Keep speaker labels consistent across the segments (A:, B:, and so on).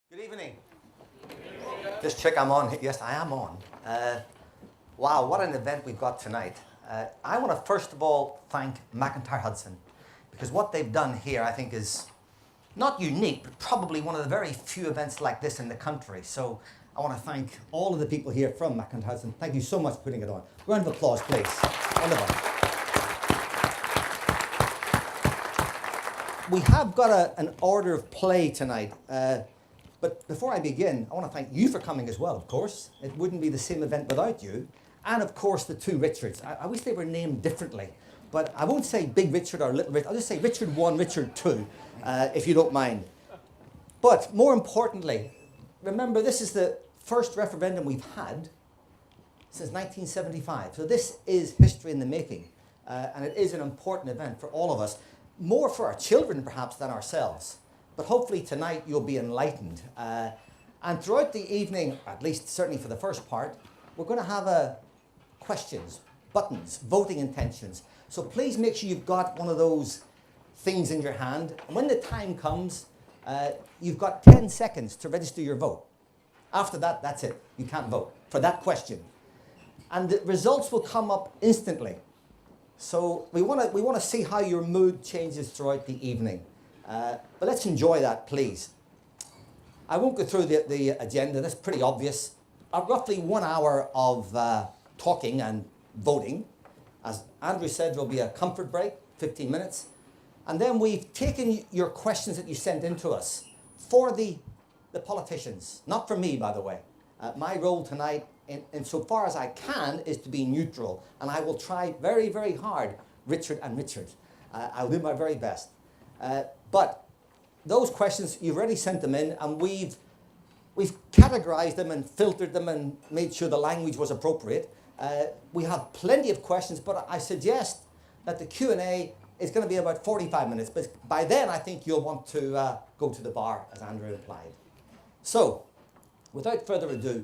A: Good evening. Just check I'm on. Yes, I am on. Wow, what an event we've got tonight. I want to first of all thank Macintyre Hudson, because what they've done here I think is not unique, but probably one of the very few events like this in the country. So I want to thank all of the people here from Macintyre Hudson. Thank you so much for putting it on. Round of applause, please. Wonderful. We have got an order of play tonight. But before I begin, I want to thank you for coming as well, of course. It wouldn't be the same event without you. And of course, the two Richards. I wish they were named differently. But I won't say Big Richard or Little Richard. I'll just say Richard 1, Richard 2, if you don't mind. But more importantly, remember this is the first referendum we've had since 1975. So this is history in the making. And it is an important event for all of us. More for our children, perhaps, than ourselves. But hopefully tonight you'll be enlightened. And throughout the evening, at least certainly for the first part, we're going to have questions, buttons, voting intentions. So please make sure you've got one of those things in your hand. And when the time comes, you've got 10 seconds to register your vote. After that, that's it. You can't vote for that question. And the results will come up instantly. So we want to see how your mood changes throughout the evening. But let's enjoy that, please. I won't go through the agenda. That's pretty obvious. Roughly 1 hour of talking and voting. As Andrew said, there'll be a comfort break, 15 minutes. And then we've taken your questions that you sent in to us for the politicians. Not for me, by the way. My role tonight, insofar as I can, is to be neutral. And I will try very, very hard, Richard and Richard. I'll do my very best. But those questions, you've already sent them in, and we've categorized them and filtered them and made sure the language was appropriate. We have plenty of questions, but I suggest that the Q&A is going to be about 45 minutes. But by then, I think you'll want to go to the bar, as Andrew implied. So, without further ado,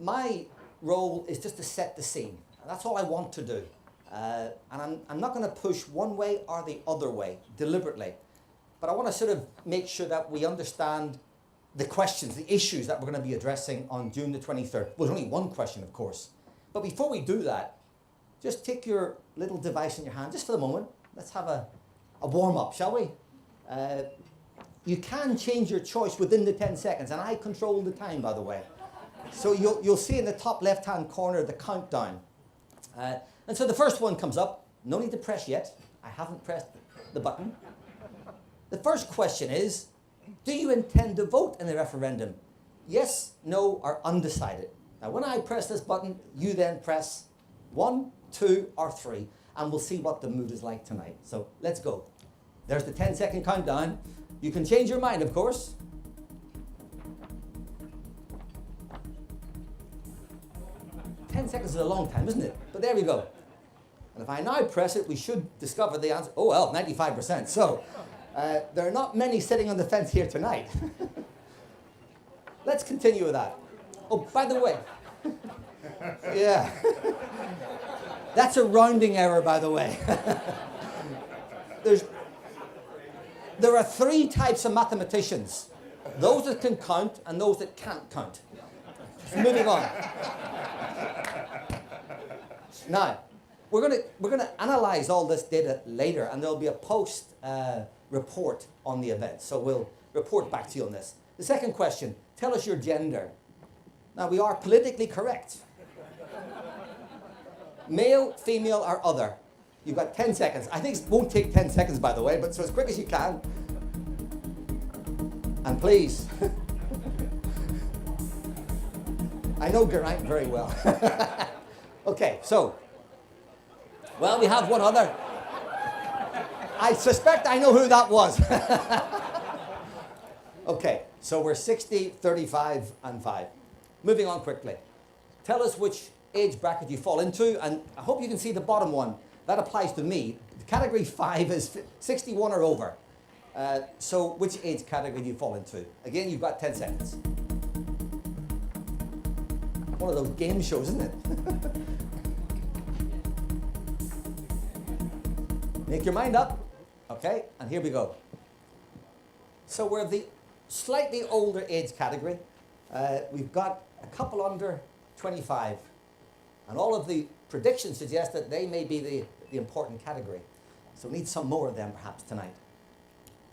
A: my role is just to set the scene. And that's all I want to do. And I'm not going to push one way or the other way deliberately. But I want to sort of make sure that we understand the questions, the issues that we're going to be addressing on June the 23rd. Well, there's only one question, of course. But before we do that, just take your little device in your hand, just for the moment. Let's have a warm-up, shall we? You can change your choice within the 10 seconds, and I control the time, by the way. So you'll see in the top left-hand corner the countdown. And so the first one comes up. No need to press yet. I haven't pressed the button. The first question is, do you intend to vote in the referendum? Yes, no, or undecided. Now, when I press this button, you then press 1, 2, or 3, and we'll see what the mood is like tonight. So let's go. There's the 10-second countdown. You can change your mind, of course. 10 seconds is a long time, isn't it? But there we go. And if I now press it, we should discover the answer. Oh, well, 95%. So there are not many sitting on the fence here tonight. Let's continue with that. Oh, by the way. Yeah. That's a rounding error, by the way. There are 3 types of mathematicians. Those that can count and those that can't count. Moving on. Now, we're going to analyze all this data later, and there'll be a post report on the event. So we'll report back to you on this. The second question, tell us your gender. Now, we are politically correct. Male, female, or other. You've got 10 seconds. I think it won't take 10 seconds, by the way, but so as quick as you can. And please. I know Geraint very well. Okay, so, well, we have one other. I suspect I know who that was. Okay, so we're 60, 35, and 5. Moving on quickly. Tell us which age bracket you fall into, and I hope you can see the bottom one. That applies to me. Category 5 is 61 or over. So which age category do you fall into? Again, you've got 10 seconds. One of those game shows, isn't it? Make your mind up. Okay, and here we go. So we're the slightly older age category. We've got a couple under 25. And all of the predictions suggest that they may be the important category. So we need some more of them perhaps tonight.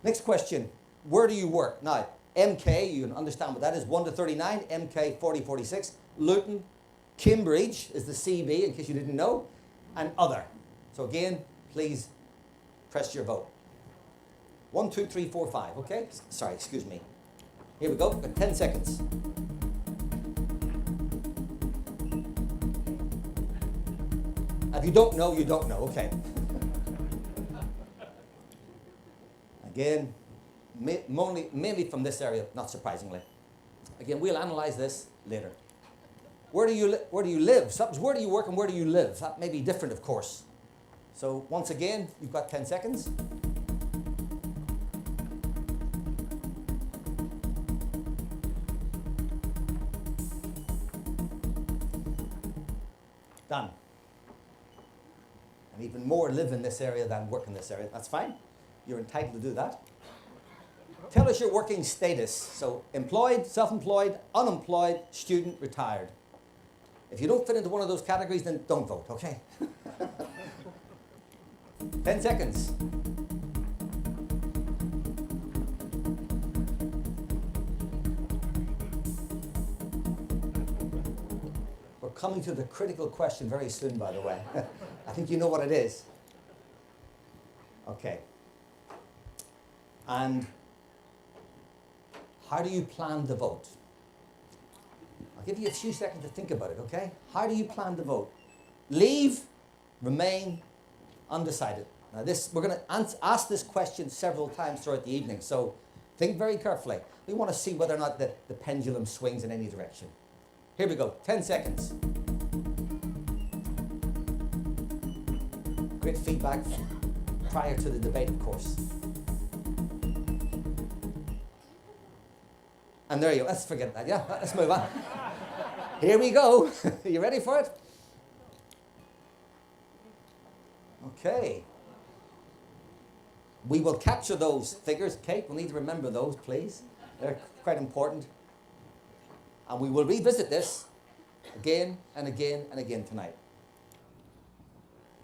A: Next question, where do you work? Now, MK, you can understand what that is, 1 to 39, MK 4046. Luton, Cambridge is the CB, in case you didn't know, and other. So again, please press your vote. 1, 2, 3, 4, 5, okay? Sorry, excuse me. Here we go, we've got 10 seconds. If you don't know, you don't know, okay. Again, mainly from this area, not surprisingly. Again, we'll analyze this later. Where do you live? Something's where do you work and where do you live? That may be different, of course. So once again, you've got 10 seconds. Done. And even more live in this area than work in this area. That's fine. You're entitled to do that. Tell us your working status. So employed, self-employed, unemployed, student, retired. If you don't fit into one of those categories, then don't vote, okay? 10 seconds. We're coming to the critical question very soon, by the way. I think you know what it is. Okay. And how do you plan to vote? I'll give you a few seconds to think about it, okay? How do you plan to vote? Leave, remain, undecided. Now we're going to ask this question several times throughout the evening, so think very carefully. We want to see whether or not the pendulum swings in any direction. Here we go, 10 seconds. Great feedback prior to the debate, of course. And there you go, let's forget that, yeah? Let's move on. Here we go. Are you ready for it? Okay. We will capture those figures. Kate, we'll need to remember those, please. They're quite important. And we will revisit this again and again and again tonight.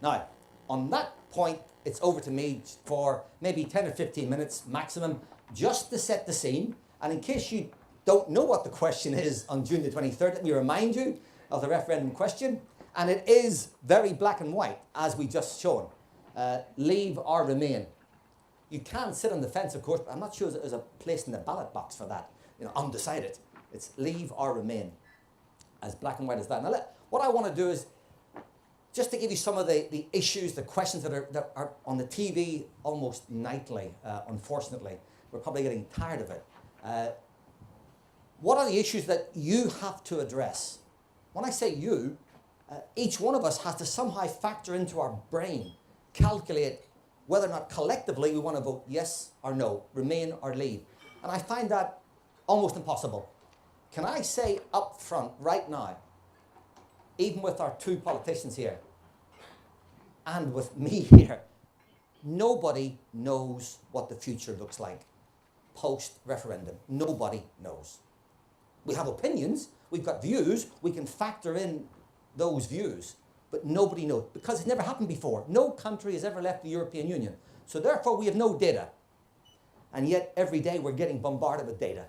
A: Now, on that point, it's over to me for maybe 10 or 15 minutes maximum, just to set the scene. And in case you don't know what the question is on June the 23rd, let me remind you of the referendum question. And it is very black and white, as we just shown. Leave or remain. You can sit on the fence, of course, but I'm not sure there's a place in the ballot box for that. You know, undecided. It's leave or remain. As black and white as that. Now, what I want to do is just to give you some of the issues, the questions that are on the TV almost nightly, unfortunately. We're probably getting tired of it. What are the issues that you have to address? When I say you, each one of us has to somehow factor into our brain, calculate whether or not collectively we want to vote yes or no, remain or leave. And I find that almost impossible. Can I say up front right now, even with our two politicians here, and with me here, nobody knows what the future looks like post-referendum. Nobody knows. We have opinions, we've got views, we can factor in those views, but nobody knows, because it's never happened before. No country has ever left the European Union. So therefore we have no data. And yet every day we're getting bombarded with data.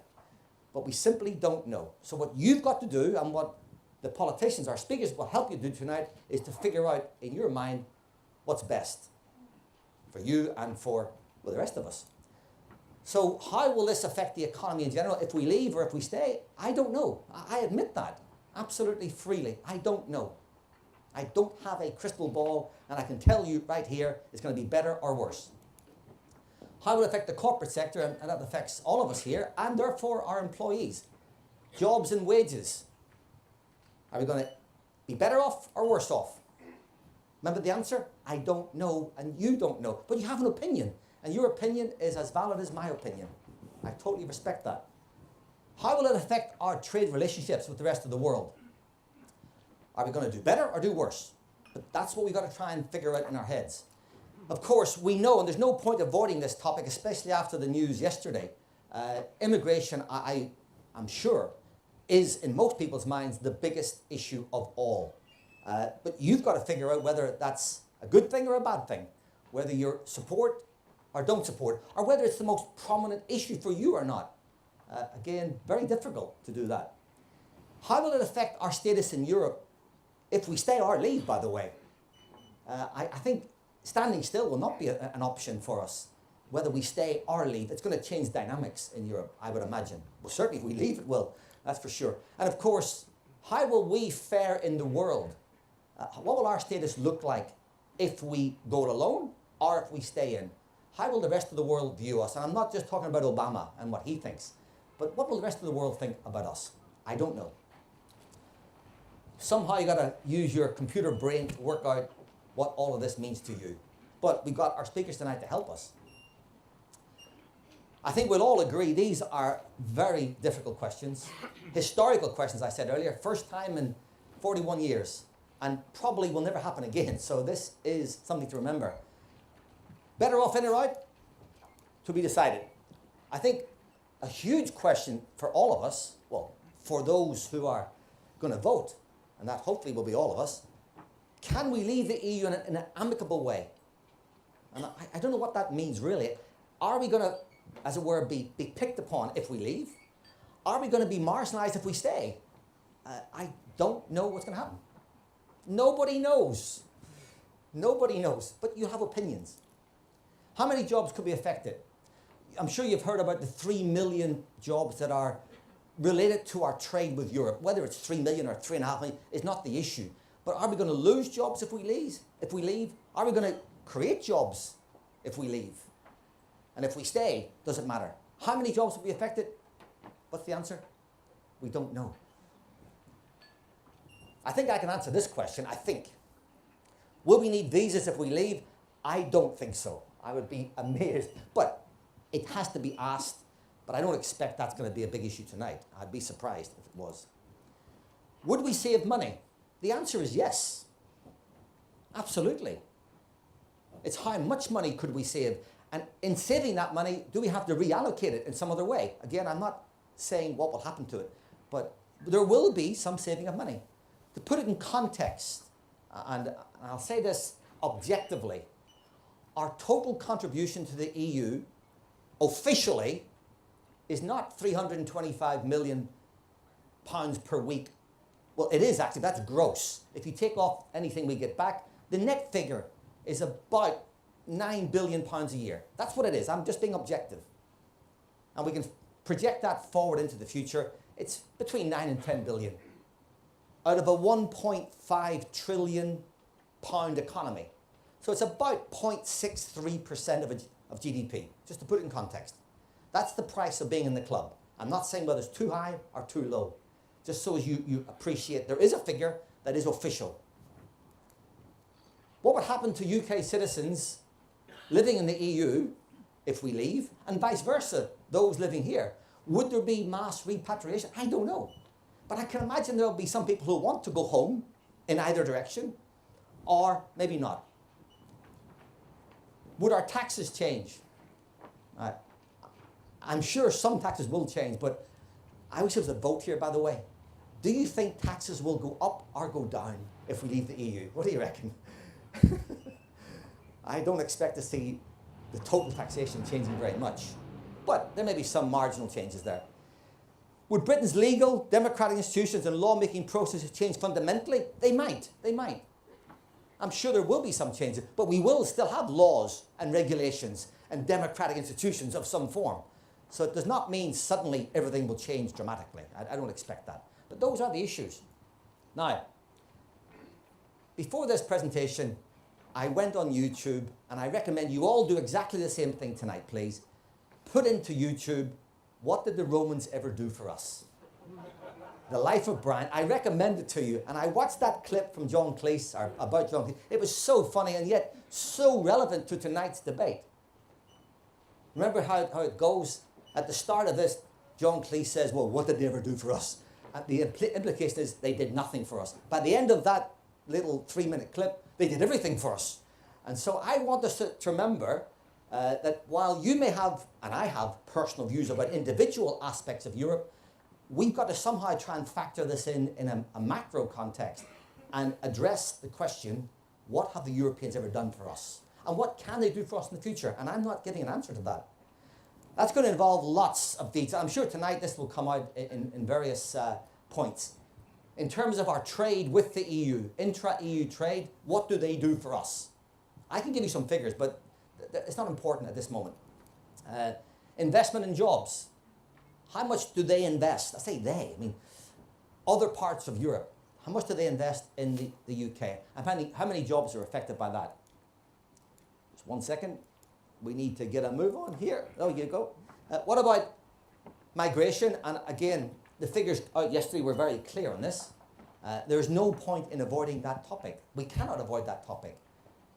A: But we simply don't know. So what you've got to do, and what the politicians, our speakers, will help you do tonight, is to figure out in your mind what's best for you and for the rest of us. So how will this affect the economy in general? If we leave or if we stay, I don't know. I admit that absolutely freely. I don't know. I don't have a crystal ball, and I can tell you right here it's going to be better or worse. How will it affect the corporate sector? And that affects all of us here, and therefore our employees. Jobs and wages. Are we going to be better off or worse off? Remember the answer? I don't know, and you don't know. But you have an opinion, and your opinion is as valid as my opinion. I totally respect that. How will it affect our trade relationships with the rest of the world? Are we going to do better or do worse? But that's what we've got to try and figure out in our heads. Of course, we know, and there's no point avoiding this topic, especially after the news yesterday, Immigration, I'm sure, is in most people's minds the biggest issue of all. But you've got to figure out whether that's a good thing or a bad thing, whether you support or don't support, or whether it's the most prominent issue for you or not. Again, very difficult to do that. How will it affect our status in Europe if we stay or leave, by the way? I think standing still will not be an option for us, whether we stay or leave. It's going to change dynamics in Europe, I would imagine. Well, certainly if we leave, it will, that's for sure. And of course, how will we fare in the world? What will our status look like if we go it alone or if we stay in? How will the rest of the world view us? And I'm not just talking about Obama and what he thinks, but what will the rest of the world think about us? I don't know. Somehow you got to use your computer brain to work out what all of this means to you. But we've got our speakers tonight to help us. I think we'll all agree these are very difficult questions. Historical questions, I said earlier. First time in 41 years. And probably will never happen again. So this is something to remember. Better off in or out? To be decided. I think a huge question for all of us, well, for those who are going to vote, and that hopefully will be all of us, can we leave the EU in an amicable way? And I don't know what that means really. Are we going to, as it were, be picked upon if we leave? Are we going to be marginalised if we stay? I don't know what's going to happen. Nobody knows. Nobody knows. But you have opinions. How many jobs could be affected? I'm sure you've heard about the 3 million jobs that are related to our trade with Europe. Whether it's 3 million or 3.5 million is not the issue. But are we going to lose jobs if we leave? Are we going to create jobs if we leave? And if we stay, does it matter? How many jobs will be affected? What's the answer? We don't know. I think I can answer this question, I think. Will we need visas if we leave? I don't think so. I would be amazed. But it has to be asked. But I don't expect that's going to be a big issue tonight. I'd be surprised if it was. Would we save money? The answer is yes. Absolutely. It's how much money could we save? And in saving that money, do we have to reallocate it in some other way? Again, I'm not saying what will happen to it. But there will be some saving of money. To put it in context, and I'll say this objectively, our total contribution to the EU officially is not 325 million pounds per week. Well, it is actually, that's gross. If you take off anything we get back, the net figure is about 9 billion pounds a year. That's what it is. I'm just being objective. And we can project that forward into the future. It's between 9 and 10 billion. Out of a 1.5 trillion pound economy. So it's about 0.63% of GDP, just to put it in context. That's the price of being in the club. I'm not saying whether it's too high or too low. Just so as you appreciate, there is a figure that is official. What would happen to UK citizens living in the EU if we leave, and vice versa, those living here? Would there be mass repatriation? I don't know. But I can imagine there'll be some people who want to go home in either direction, or maybe not. Would our taxes change? I'm sure some taxes will change, but I wish there was a vote here, by the way. Do you think taxes will go up or go down if we leave the EU? What do you reckon? I don't expect to see the total taxation changing very much, but there may be some marginal changes there. Would Britain's legal, democratic institutions and lawmaking processes change fundamentally? They might. I'm sure there will be some changes, but we will still have laws and regulations and democratic institutions of some form. So it does not mean suddenly everything will change dramatically. I don't expect that. But those are the issues. Now, before this presentation, I went on YouTube, and I recommend you all do exactly the same thing tonight, please. Put into YouTube, what did the Romans ever do for us? The life of Brian. I recommend it to you. And I watched that clip from John Cleese, or about John Cleese. It was so funny and yet so relevant to tonight's debate. Remember how it goes? At the start of this, John Cleese says, well, what did they ever do for us? And the implication is they did nothing for us. By the end of that little 3-minute clip, they did everything for us. And so I want us to remember that while you may have, and I have, personal views about individual aspects of Europe, we've got to somehow try and factor this in a macro context and address the question, what have the Europeans ever done for us? And what can they do for us in the future? And I'm not giving an answer to that. That's going to involve lots of detail. I'm sure tonight this will come out in various points. In terms of our trade with the EU, intra-EU trade, what do they do for us? I can give you some figures, but it's not important at this moment. Investment in jobs. How much do they invest? I say they, I mean, other parts of Europe. How much do they invest in the UK? And how many jobs are affected by that? Just 1 second. We need to get a move on here. There you go. What about migration? And again, the figures out yesterday were very clear on this. There's no point in avoiding that topic. We cannot avoid that topic.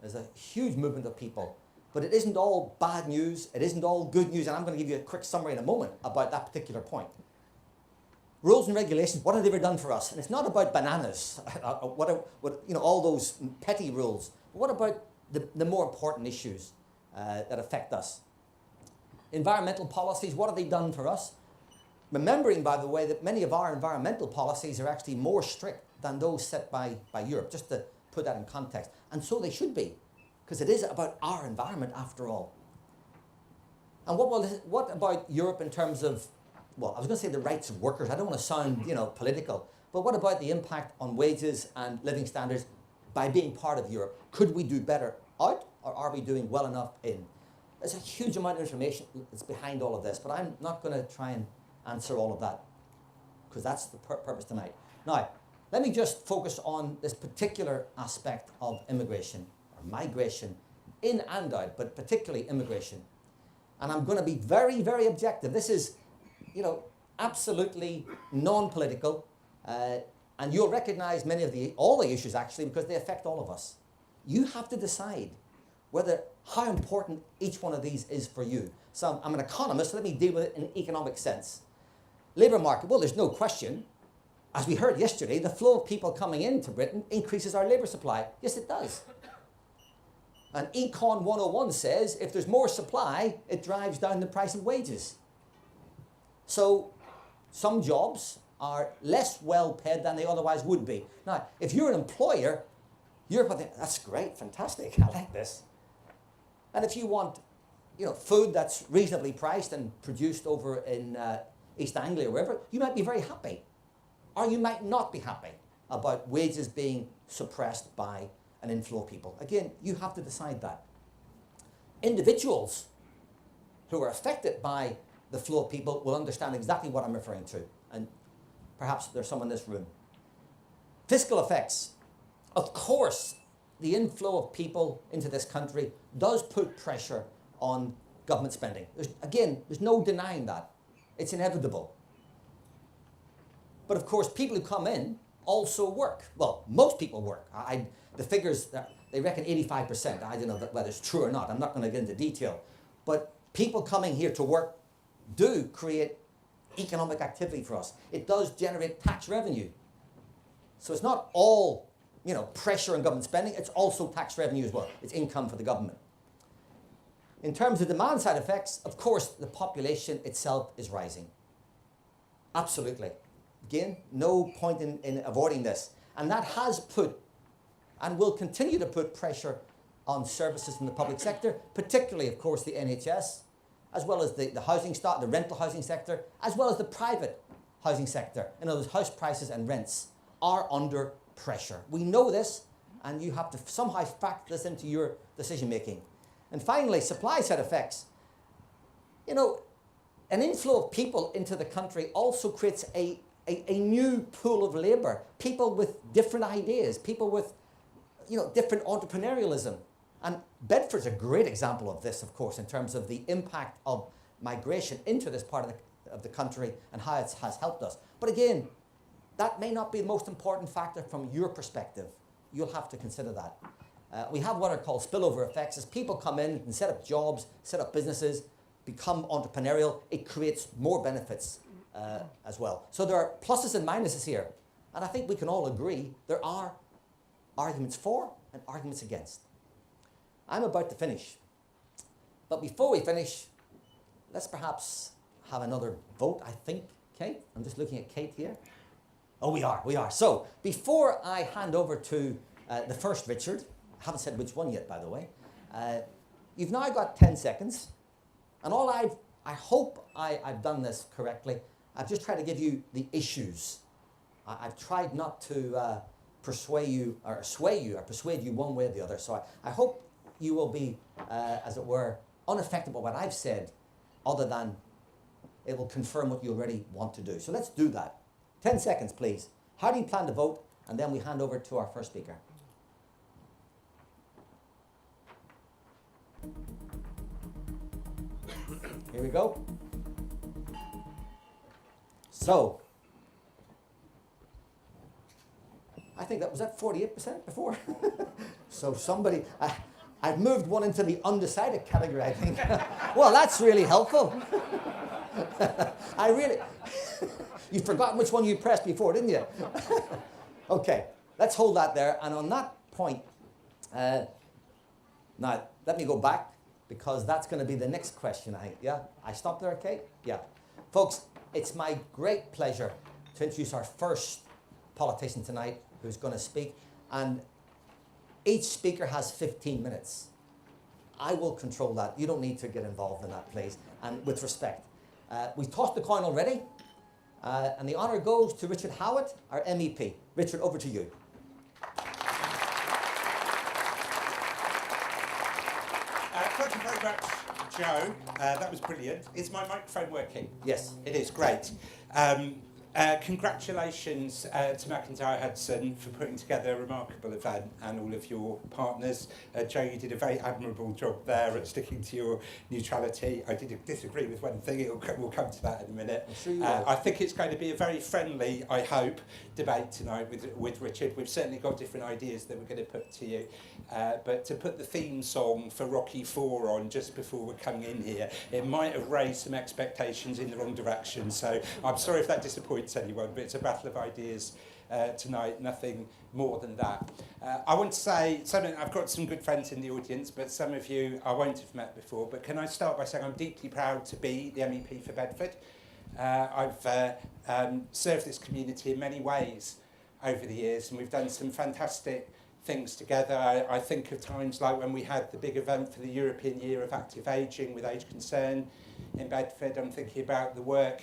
A: There's a huge movement of people. But it isn't all bad news. It isn't all good news. And I'm going to give you a quick summary in a moment about that particular point. Rules and regulations, what have they ever done for us? And it's not about bananas, all those petty rules. But what about the more important issues that affect us? Environmental policies, what have they done for us? Remembering, by the way, that many of our environmental policies are actually more strict than those set by Europe, just to put that in context. And so they should be, because it is about our environment after all. And what about Europe in terms of, well, I was going to say the rights of workers. I don't want to sound, political. But what about the impact on wages and living standards by being part of Europe? Could we do better out, or are we doing well enough in? There's a huge amount of information that's behind all of this, but I'm not going to try and answer all of that, because that's the purpose tonight. Now, let me just focus on this particular aspect of immigration, or migration, in and out, but particularly immigration. And I'm going to be very, very objective. This is, absolutely non-political, and you'll recognize all the issues actually, because they affect all of us. You have to decide how important each one of these is for you. So I'm an economist, so let me deal with it in an economic sense. Labour market, well, there's no question. As we heard yesterday, the flow of people coming into Britain increases our labour supply. Yes, it does. And Econ 101 says if there's more supply, it drives down the price of wages. So some jobs are less well paid than they otherwise would be. Now, if you're an employer, you're probably, that's great, fantastic, I like this. And if you want, food that's reasonably priced and produced over in East Anglia or wherever, you might be very happy. Or you might not be happy about wages being suppressed by an inflow of people. Again, you have to decide that. Individuals who are affected by the flow of people will understand exactly what I'm referring to. And perhaps there's some in this room. Fiscal effects. Of course, the inflow of people into this country does put pressure on government spending. There's no denying that. It's inevitable. But of course, people who come in also work. Well, most people work. The figures, they reckon 85%. I don't know whether it's true or not. I'm not going to get into detail. But people coming here to work do create economic activity for us. It does generate tax revenue. So it's not all, pressure on government spending. It's also tax revenue as well. It's income for the government. In terms of demand side effects, of course, the population itself is rising. Absolutely. Again, no point in avoiding this. And that has put, and will continue to put, pressure on services in the public sector, particularly, of course, the NHS, as well as the housing stock, the rental housing sector, as well as the private housing sector. In other words, house prices and rents are under pressure. We know this, and you have to somehow factor this into your decision making. And finally, supply side effects. An inflow of people into the country also creates a new pool of labour. People with different ideas, people with different entrepreneurialism. And Bedford's a great example of this, of course, in terms of the impact of migration into this part of the country and how it has helped us. But again, that may not be the most important factor from your perspective. You'll have to consider that. We have what are called spillover effects. As people come in and set up jobs, set up businesses, become entrepreneurial, it creates more benefits as well. So there are pluses and minuses here. And I think we can all agree there are arguments for and arguments against. I'm about to finish. But before we finish, let's perhaps have another vote, I think, Kate. I'm just looking at Kate here. Oh, we are. So, before I hand over to the first Richard, I haven't said which one yet, by the way, you've now got 10 seconds. And I hope I've done this correctly. I've just tried to give you the issues. I've tried not to persuade you one way or the other. So I hope you will be, as it were, unaffected by what I've said, other than it will confirm what you already want to do. So let's do that. 10 seconds, please. How do you plan to vote? And then we hand over to our first speaker. Here we go. So, I think was that 48% before? So somebody, I've moved one into the undecided category, I think. Well, that's really helpful. You've forgotten which one you pressed before, didn't you? Okay, let's hold that there. And on that point, now, let me go back, because that's going to be the next question, I think. Yeah? I stopped there, Kate? Yeah. Folks, it's my great pleasure to introduce our first politician tonight who's going to speak. And each speaker has 15 minutes. I will control that. You don't need to get involved in that, please. And with respect. We've tossed the coin already. And the honour goes to Richard Howitt, our MEP. Richard, over to you.
B: Thank you very much, Joe. That was brilliant. Is my microphone working?
A: Yes.
B: It is, great. Congratulations to Macintyre Hudson for putting together a remarkable event, and all of your partners. Joe, you did a very admirable job there at sticking to your neutrality. I did disagree with one thing, we'll come to that in a minute.
A: I'm sure you will.
B: I think it's going to be a very friendly, I hope, debate tonight with Richard. We've certainly got different ideas that we're going to put to you. But to put the theme song for Rocky IV on just before we're coming in here, it might have raised some expectations in the wrong direction. So I'm sorry if that disappoints anyone, but it's a battle of ideas tonight, nothing more than that. I want to say something. I've got some good friends in the audience, but some of you I won't have met before. But can I start by saying I'm deeply proud to be the MEP for Bedford. I've served this community in many ways over the years, and we've done some fantastic things together. I think of times like when we had the big event for the European Year of Active Ageing with Age Concern in Bedford. I'm thinking about the work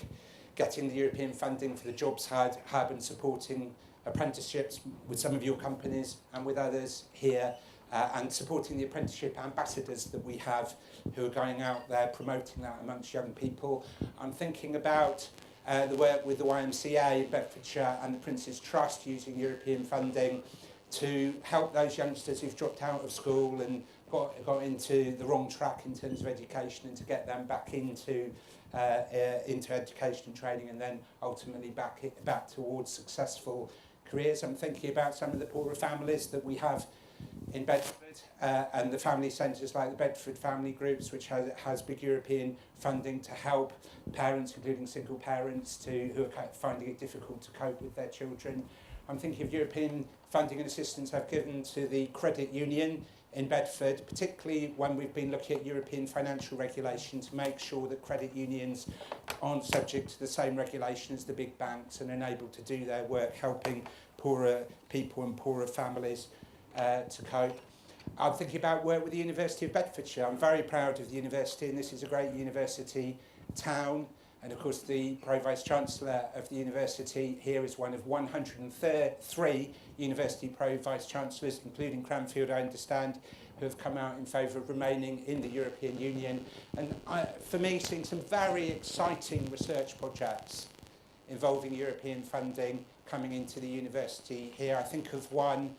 B: getting the European funding for the Jobs Hub and supporting apprenticeships with some of your companies and with others here, and supporting the apprenticeship ambassadors that we have who are going out there promoting that amongst young people. I'm thinking about the work with the YMCA, Bedfordshire and the Prince's Trust using European funding to help those youngsters who've dropped out of school and got into the wrong track in terms of education, and to get them back into education and training, and then ultimately back towards successful careers. I'm thinking about some of the poorer families that we have in Bedford, and the family centres like the Bedford Family Groups, which has big European funding to help parents, including single parents, who are finding it difficult to cope with their children. I'm thinking of European funding and assistance I've given to the credit union in Bedford, particularly when we've been looking at European financial regulation to make sure that credit unions aren't subject to the same regulation as the big banks and are able to do their work helping poorer people and poorer families to cope. I'm thinking about work with the University of Bedfordshire. I'm very proud of the university, and this is a great university town. And of course, the Pro-Vice-Chancellor of the university here is one of 103 university Pro-Vice-Chancellors, including Cranfield, I understand, who have come out in favour of remaining in the European Union. And for me, seeing some very exciting research projects involving European funding coming into the university here. I think of one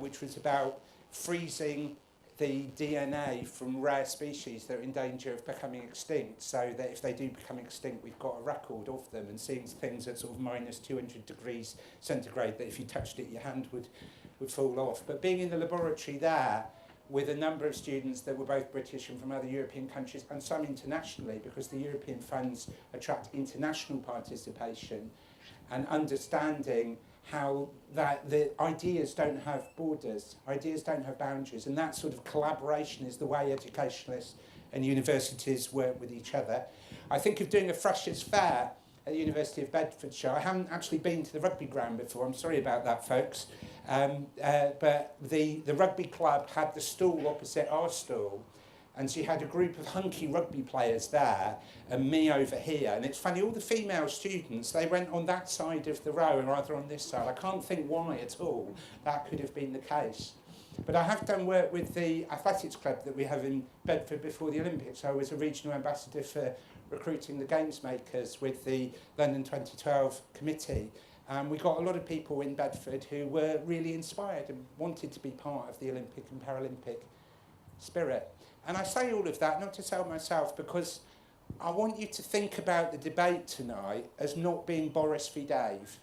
B: which was about freezing the DNA from rare species that are in danger of becoming extinct, so that if they do become extinct, we've got a record of them, and seeing things at sort of minus 200 degrees centigrade that if you touched it, your hand would fall off. But being in the laboratory there with a number of students that were both British and from other European countries, and some internationally, because the European funds attract international participation, and understanding how that the ideas don't have borders, ideas don't have boundaries, and that sort of collaboration is the way educationalists and universities work with each other. I think of doing a Freshers' Fair at the University of Bedfordshire. I haven't actually been to the rugby ground before, I'm sorry about that, folks. But the rugby club had the stall opposite our stall, and she had a group of hunky rugby players there and me over here. And it's funny, all the female students, they went on that side of the row rather on this side. I can't think why at all that could have been the case. But I have done work with the athletics club that we have in Bedford before the Olympics. I was a regional ambassador for recruiting the games makers with the London 2012 committee. We got a lot of people in Bedford who were really inspired and wanted to be part of the Olympic and Paralympic spirit. And I say all of that not to sell myself, because I want you to think about the debate tonight as not being Boris v Dave,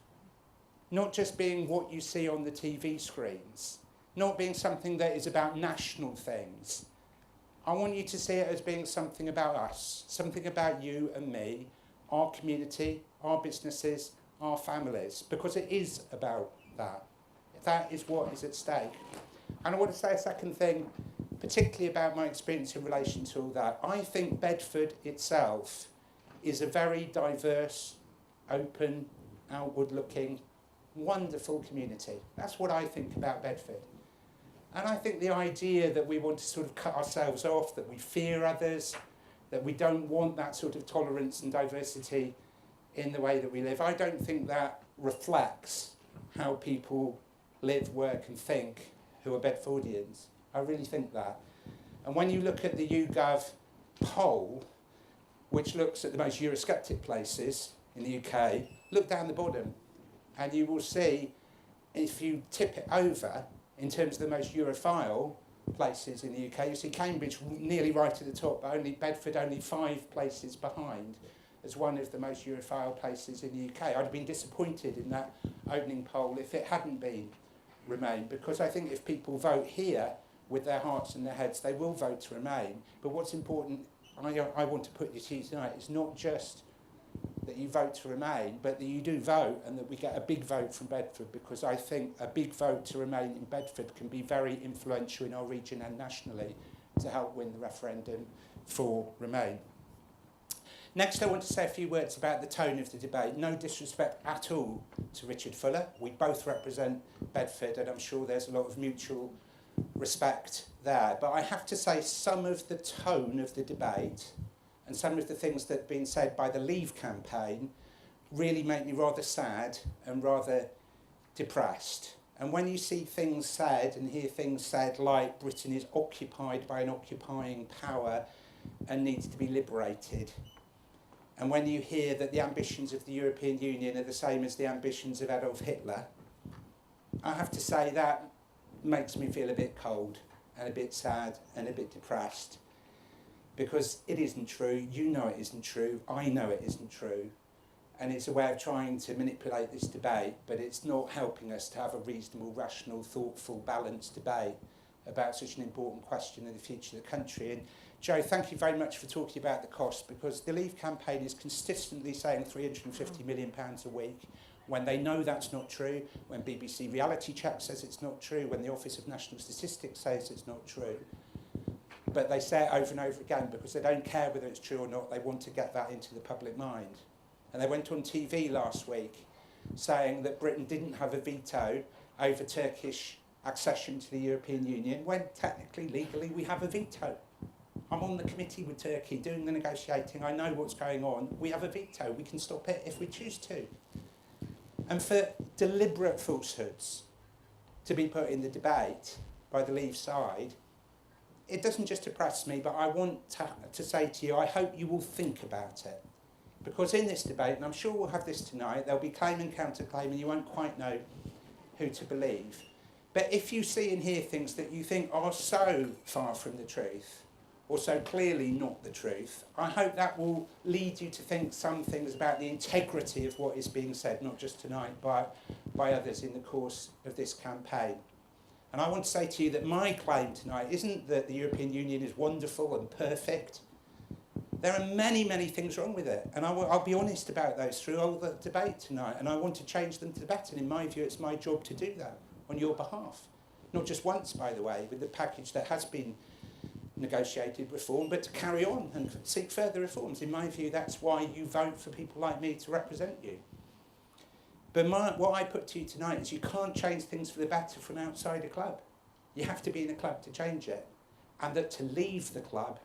B: not just being what you see on the TV screens, not being something that is about national things. I want you to see it as being something about us, something about you and me, our community, our businesses, our families, because it is about that. That is what is at stake. And I want to say a second thing, particularly about my experience in relation to all that. I think Bedford itself is a very diverse, open, outward-looking, wonderful community. That's what I think about Bedford. And I think the idea that we want to sort of cut ourselves off, that we fear others, that we don't want that sort of tolerance and diversity in the way that we live, I don't think that reflects how people live, work and think who are Bedfordians. I really think that. And when you look at the YouGov poll, which looks at the most Eurosceptic places in the UK, look down the bottom and you will see, if you tip it over in terms of the most Europhile places in the UK, you see Cambridge nearly right at the top, but only Bedford only 5 places behind as one of the most Europhile places in the UK. I'd have been disappointed in that opening poll if it hadn't been Remain, because I think if people vote here with their hearts and their heads, they will vote to Remain. But what's important, I want to put to you tonight, is not just that you vote to Remain, but that you do vote and that we get a big vote from Bedford, because I think a big vote to Remain in Bedford can be very influential in our region and nationally to help win the referendum for Remain. Next, I want to say a few words about the tone of the debate. No disrespect at all to Richard Fuller. We both represent Bedford, and I'm sure there's a lot of mutual respect there. But I have to say some of the tone of the debate and some of the things that have been said by the Leave campaign really make me rather sad and rather depressed. And when you see things said and hear things said like Britain is occupied by an occupying power and needs to be liberated, and when you hear that the ambitions of the European Union are the same as the ambitions of Adolf Hitler, I have to say that makes me feel a bit cold and a bit sad and a bit depressed, because it isn't true. You know it isn't true. I know it isn't true. And it's a way of trying to manipulate this debate, but it's not helping us to have a reasonable, rational, thoughtful, balanced debate about such an important question in the future of the country. And Joe, thank you very much for talking about the cost, because the Leave campaign is consistently saying £350 million a week, when they know that's not true, when BBC Reality Check says it's not true, when the Office of National Statistics says it's not true. But they say it over and over again because they don't care whether it's true or not. They want to get that into the public mind. And they went on TV last week saying that Britain didn't have a veto over Turkish accession to the European Union, when technically, legally, we have a veto. I'm on the committee with Turkey doing the negotiating. I know what's going on. We have a veto. We can stop it if we choose to. And for deliberate falsehoods to be put in the debate by the Leave side, it doesn't just depress me, but I want to say to you, I hope you will think about it. Because in this debate, and I'm sure we'll have this tonight, there'll be claim and counterclaim, and you won't quite know who to believe. But if you see and hear things that you think are so far from the truth, or so clearly not the truth, I hope that will lead you to think some things about the integrity of what is being said, not just tonight, but by others in the course of this campaign. And I want to say to you that my claim tonight isn't that the European Union is wonderful and perfect. There are many, many things wrong with it, and I'll be honest about those through all the debate tonight, and I want to change them to the better, and in my view it's my job to do that on your behalf. Not just once, by the way, with the package that has been negotiated reform, but to carry on and seek further reforms. In my view, that's why you vote for people like me to represent you. But what I put to you tonight is you can't change things for the better from outside a club. You have to be in a club to change it. And that to leave the club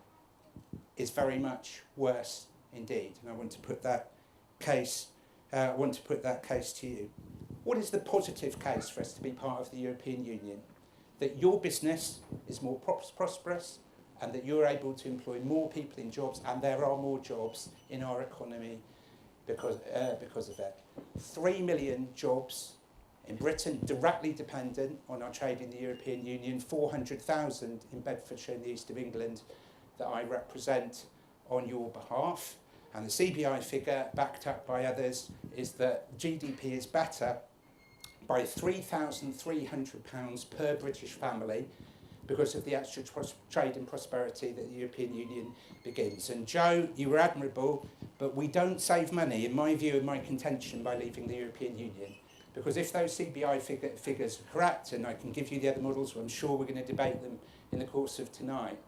B: is very much worse indeed. And I want to put that case to you. What is the positive case for us to be part of the European Union? That your business is more prosperous and that you're able to employ more people in jobs, and there are more jobs in our economy because of that. 3 million jobs in Britain directly dependent on our trade in the European Union, 400,000 in Bedfordshire in the east of England that I represent on your behalf. And the CBI figure, backed up by others, is that GDP is better by £3,300 per British family because of the extra trade and prosperity that the European Union begins. And Joe, you were admirable, but we don't save money, in my view and my contention, by leaving the European Union. Because if those CBI figures are correct, and I can give you the other models, I'm sure we're going to debate them in the course of tonight,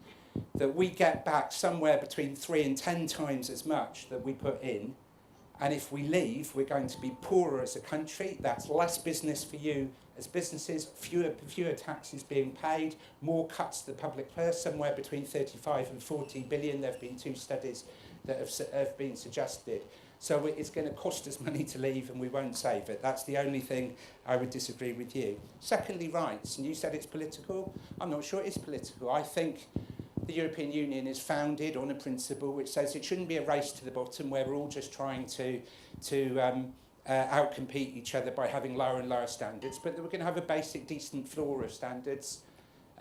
B: that we get back somewhere between 3 and 10 times as much that we put in. And if we leave, we're going to be poorer as a country. That's less business for you as businesses, fewer taxes being paid, more cuts to the public purse, somewhere between 35 and 40 billion. There have been 2 studies that have been suggested. So it's going to cost us money to leave and we won't save it. That's the only thing I would disagree with you. Secondly, rights. And you said it's political. I'm not sure it is political. I think the European Union is founded on a principle which says it shouldn't be a race to the bottom where we're all just trying to outcompete each other by having lower and lower standards, but that we're going to have a basic, decent floor of standards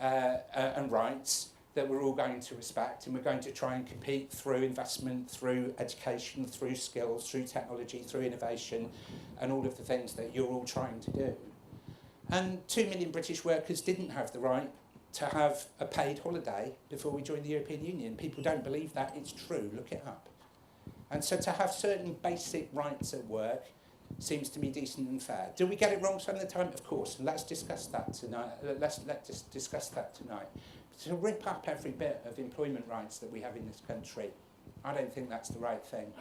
B: and rights that we're all going to respect, and we're going to try and compete through investment, through education, through skills, through technology, through innovation, and all of the things that you're all trying to do. And 2 million British workers didn't have the right to have a paid holiday before we joined the European Union. People don't believe that. It's true. Look it up. And so to have certain basic rights at work seems to me decent and fair. Do we get it wrong some of the time? Of course. And let's discuss that tonight. Let's discuss that tonight. To rip up every bit of employment rights that we have in this country, I don't think that's the right thing.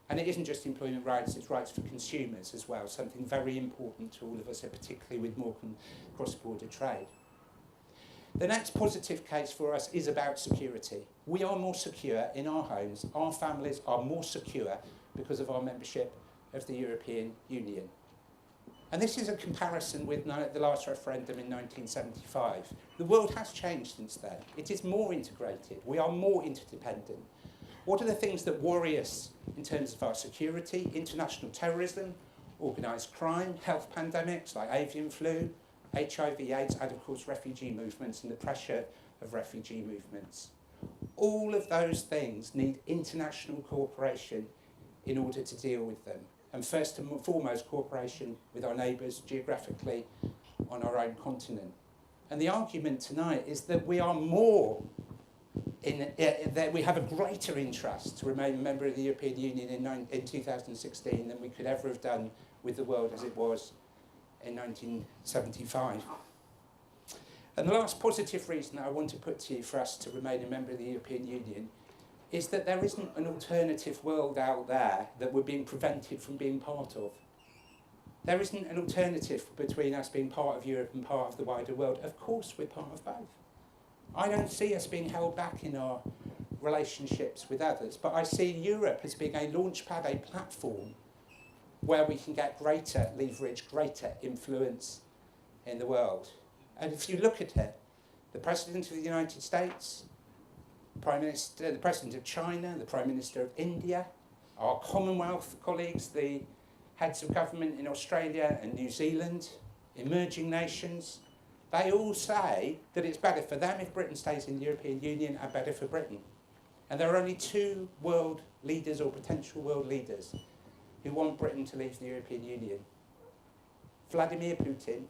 B: And it isn't just employment rights, it's rights for consumers as well, something very important to all of us, particularly with more cross-border trade. The next positive case for us is about security. We are more secure in our homes. Our families are more secure because of our membership of the European Union. And this is a comparison with the last referendum in 1975. The world has changed since then. It is more integrated. We are more interdependent. What are the things that worry us in terms of our security? International terrorism, organised crime, health pandemics like avian flu, HIV, AIDS, and of course refugee movements and the pressure of refugee movements. All of those things need international cooperation in order to deal with them. And first and foremost, cooperation with our neighbours geographically on our own continent. And the argument tonight is that we are more that we have a greater interest to remain a member of the European Union in 2016 than we could ever have done with the world as it was in 1975. And the last positive reason that I want to put to you for us to remain a member of the European Union is that there isn't an alternative world out there that we're being prevented from being part of. There isn't an alternative between us being part of Europe and part of the wider world. Of course we're part of both. I don't see us being held back in our relationships with others, but I see Europe as being a launchpad, a platform where we can get greater leverage, greater influence in the world. And if you look at it, the President of the United States, the President of China, the Prime Minister of India, our Commonwealth colleagues, the heads of government in Australia and New Zealand, emerging nations, they all say that it's better for them if Britain stays in the European Union and better for Britain. And there are only 2 world leaders or potential world leaders who want Britain to leave the European Union. Vladimir Putin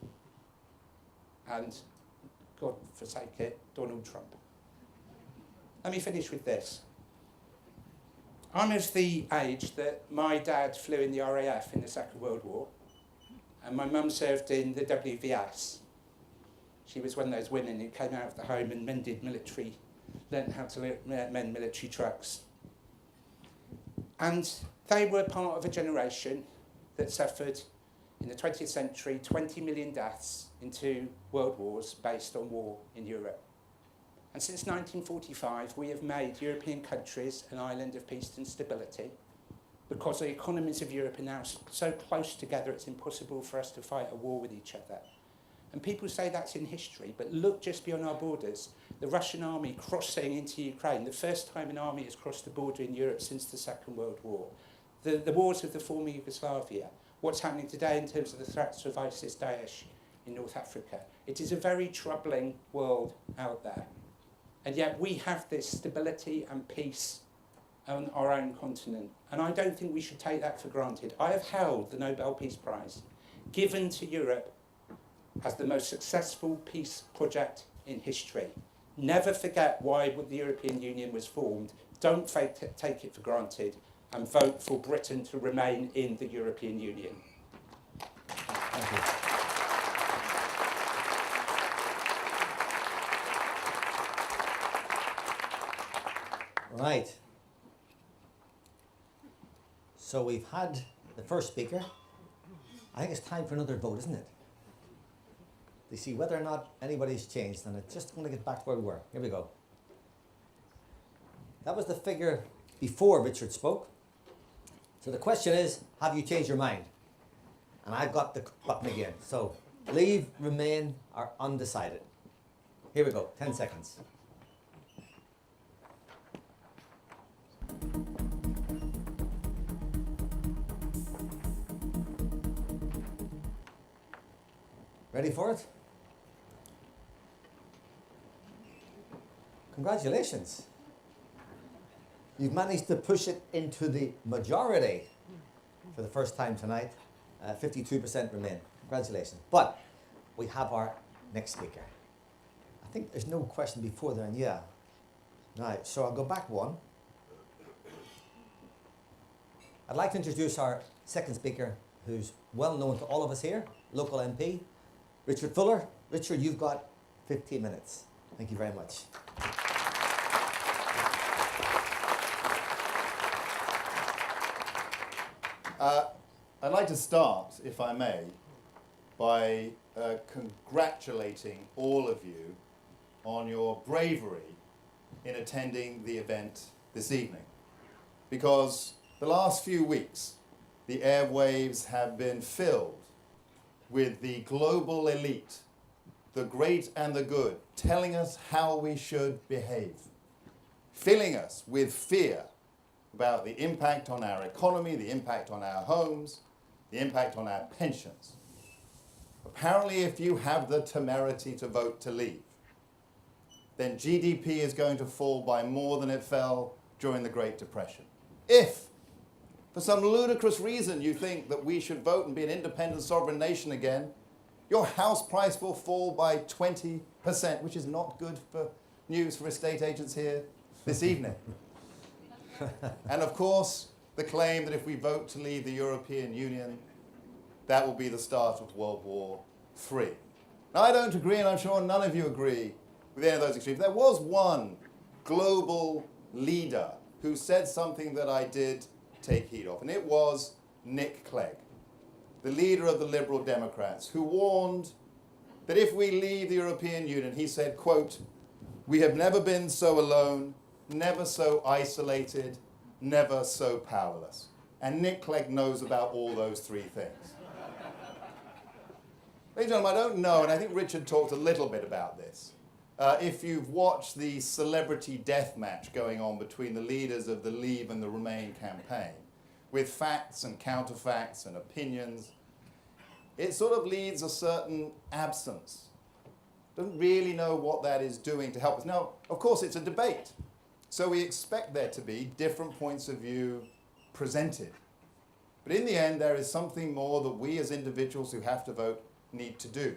B: and, God forsake it, Donald Trump. Let me finish with this. I'm of the age that my dad flew in the RAF in the Second World War, and my mum served in the WVS. She was one of those women who came out of the home and mended military learnt how to mend military trucks. And they were part of a generation that suffered, in the 20th century, 20 million deaths in 2 world wars based on war in Europe. And since 1945, we have made European countries an island of peace and stability, because the economies of Europe are now so close together, it's impossible for us to fight a war with each other. And people say that's in history, but look just beyond our borders. The Russian army crossing into Ukraine, the first time an army has crossed the border in Europe since the Second World War. The wars of the former Yugoslavia, what's happening today in terms of the threats of ISIS, Daesh in North Africa. It is a very troubling world out there. And yet we have this stability and peace on our own continent. And I don't think we should take that for granted. I have held the Nobel Peace Prize, given to Europe as the most successful peace project in history. Never forget why the European Union was formed. Don't take it for granted, and vote for Britain to remain in the European Union.
A: Thank you. Right. So we've had the first speaker. I think it's time for another vote, isn't it? To see whether or not anybody's changed, and it's just going to get back to where we were. Here we go. That was the figure before Richard spoke. So the question is, have you changed your mind? And I've got the button again. So leave, remain, or undecided. Here we go, 10 seconds. Ready for it? Congratulations. You've managed to push it into the majority for the first time tonight. 52% remain. Congratulations. But we have our next speaker. I think there's no question before then, yeah. Right, so I'll go back one. I'd like to introduce our second speaker, who's well known to all of us here, local MP, Richard Fuller. Richard, you've got 15 minutes. Thank you very much.
C: I'd like to start, if I may, by congratulating all of you on your bravery in attending the event this evening. Because the last few weeks, the airwaves have been filled with the global elite, the great and the good, telling us how we should behave, filling us with fear about the impact on our economy, the impact on our homes, the impact on our pensions. Apparently, if you have the temerity to vote to leave, then GDP is going to fall by more than it fell during the Great Depression. If, for some ludicrous reason, you think that we should vote and be an independent sovereign nation again, your house price will fall by 20%, which is not good for news for estate agents here this evening. And of course, the claim that if we vote to leave the European Union, that will be the start of World War III. Now, I don't agree, and I'm sure none of you agree with any of those extremes. There was one global leader who said something that I did take heed of, and it was Nick Clegg, the leader of the Liberal Democrats, who warned that if we leave the European Union, he said, quote, "We have never been so alone, never so isolated, never so powerless." And Nick Clegg knows about all those three things. Ladies and gentlemen, I don't know, and I think Richard talked a little bit about this. If you've watched the celebrity death match going on between the leaders of the Leave and the Remain campaign, with facts and counterfacts and opinions, it sort of leads a certain absence. Don't really know what that is doing to help us. Now, of course, it's a debate. So we expect there to be different points of view presented. But in the end, there is something more that we as individuals who have to vote need to do.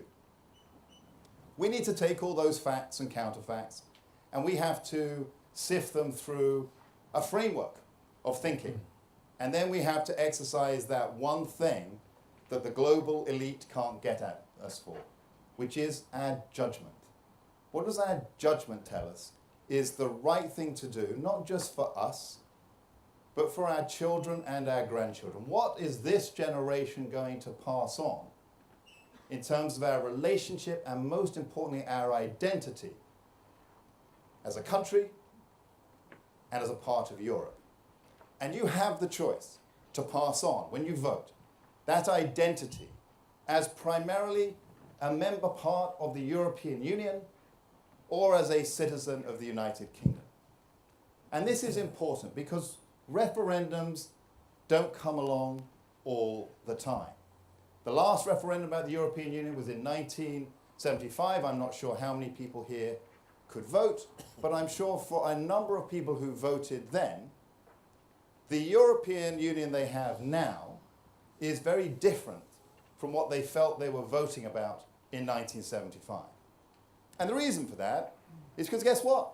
C: We need to take all those facts and counterfacts, and we have to sift them through a framework of thinking. And then we have to exercise that one thing that the global elite can't get at us for, which is our judgment. What does our judgment tell us is the right thing to do, not just for us, but for our children and our grandchildren. What is this generation going to pass on in terms of our relationship and, most importantly, our identity as a country and as a part of Europe? And you have the choice to pass on, when you vote, that identity as primarily a member part of the European Union or as a citizen of the United Kingdom. And this is important because referendums don't come along all the time. The last referendum about the European Union was in 1975. I'm not sure how many people here could vote, but I'm sure for a number of people who voted then, the European Union they have now is very different from what they felt they were voting about in 1975. And the reason for that is because guess what?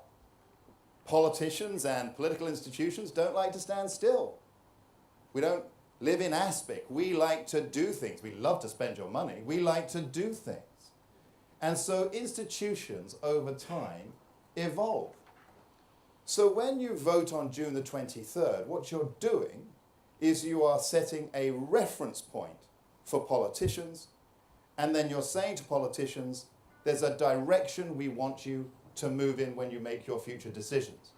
C: Politicians and political institutions don't like to stand still. We don't live in aspic. We like to do things. We love to spend your money. We like to do things. And so institutions over time evolve. So when you vote on June the 23rd, what you're doing is you are setting a reference point for politicians, and then you're saying to politicians, there's a direction we want you to move in when you make your future decisions.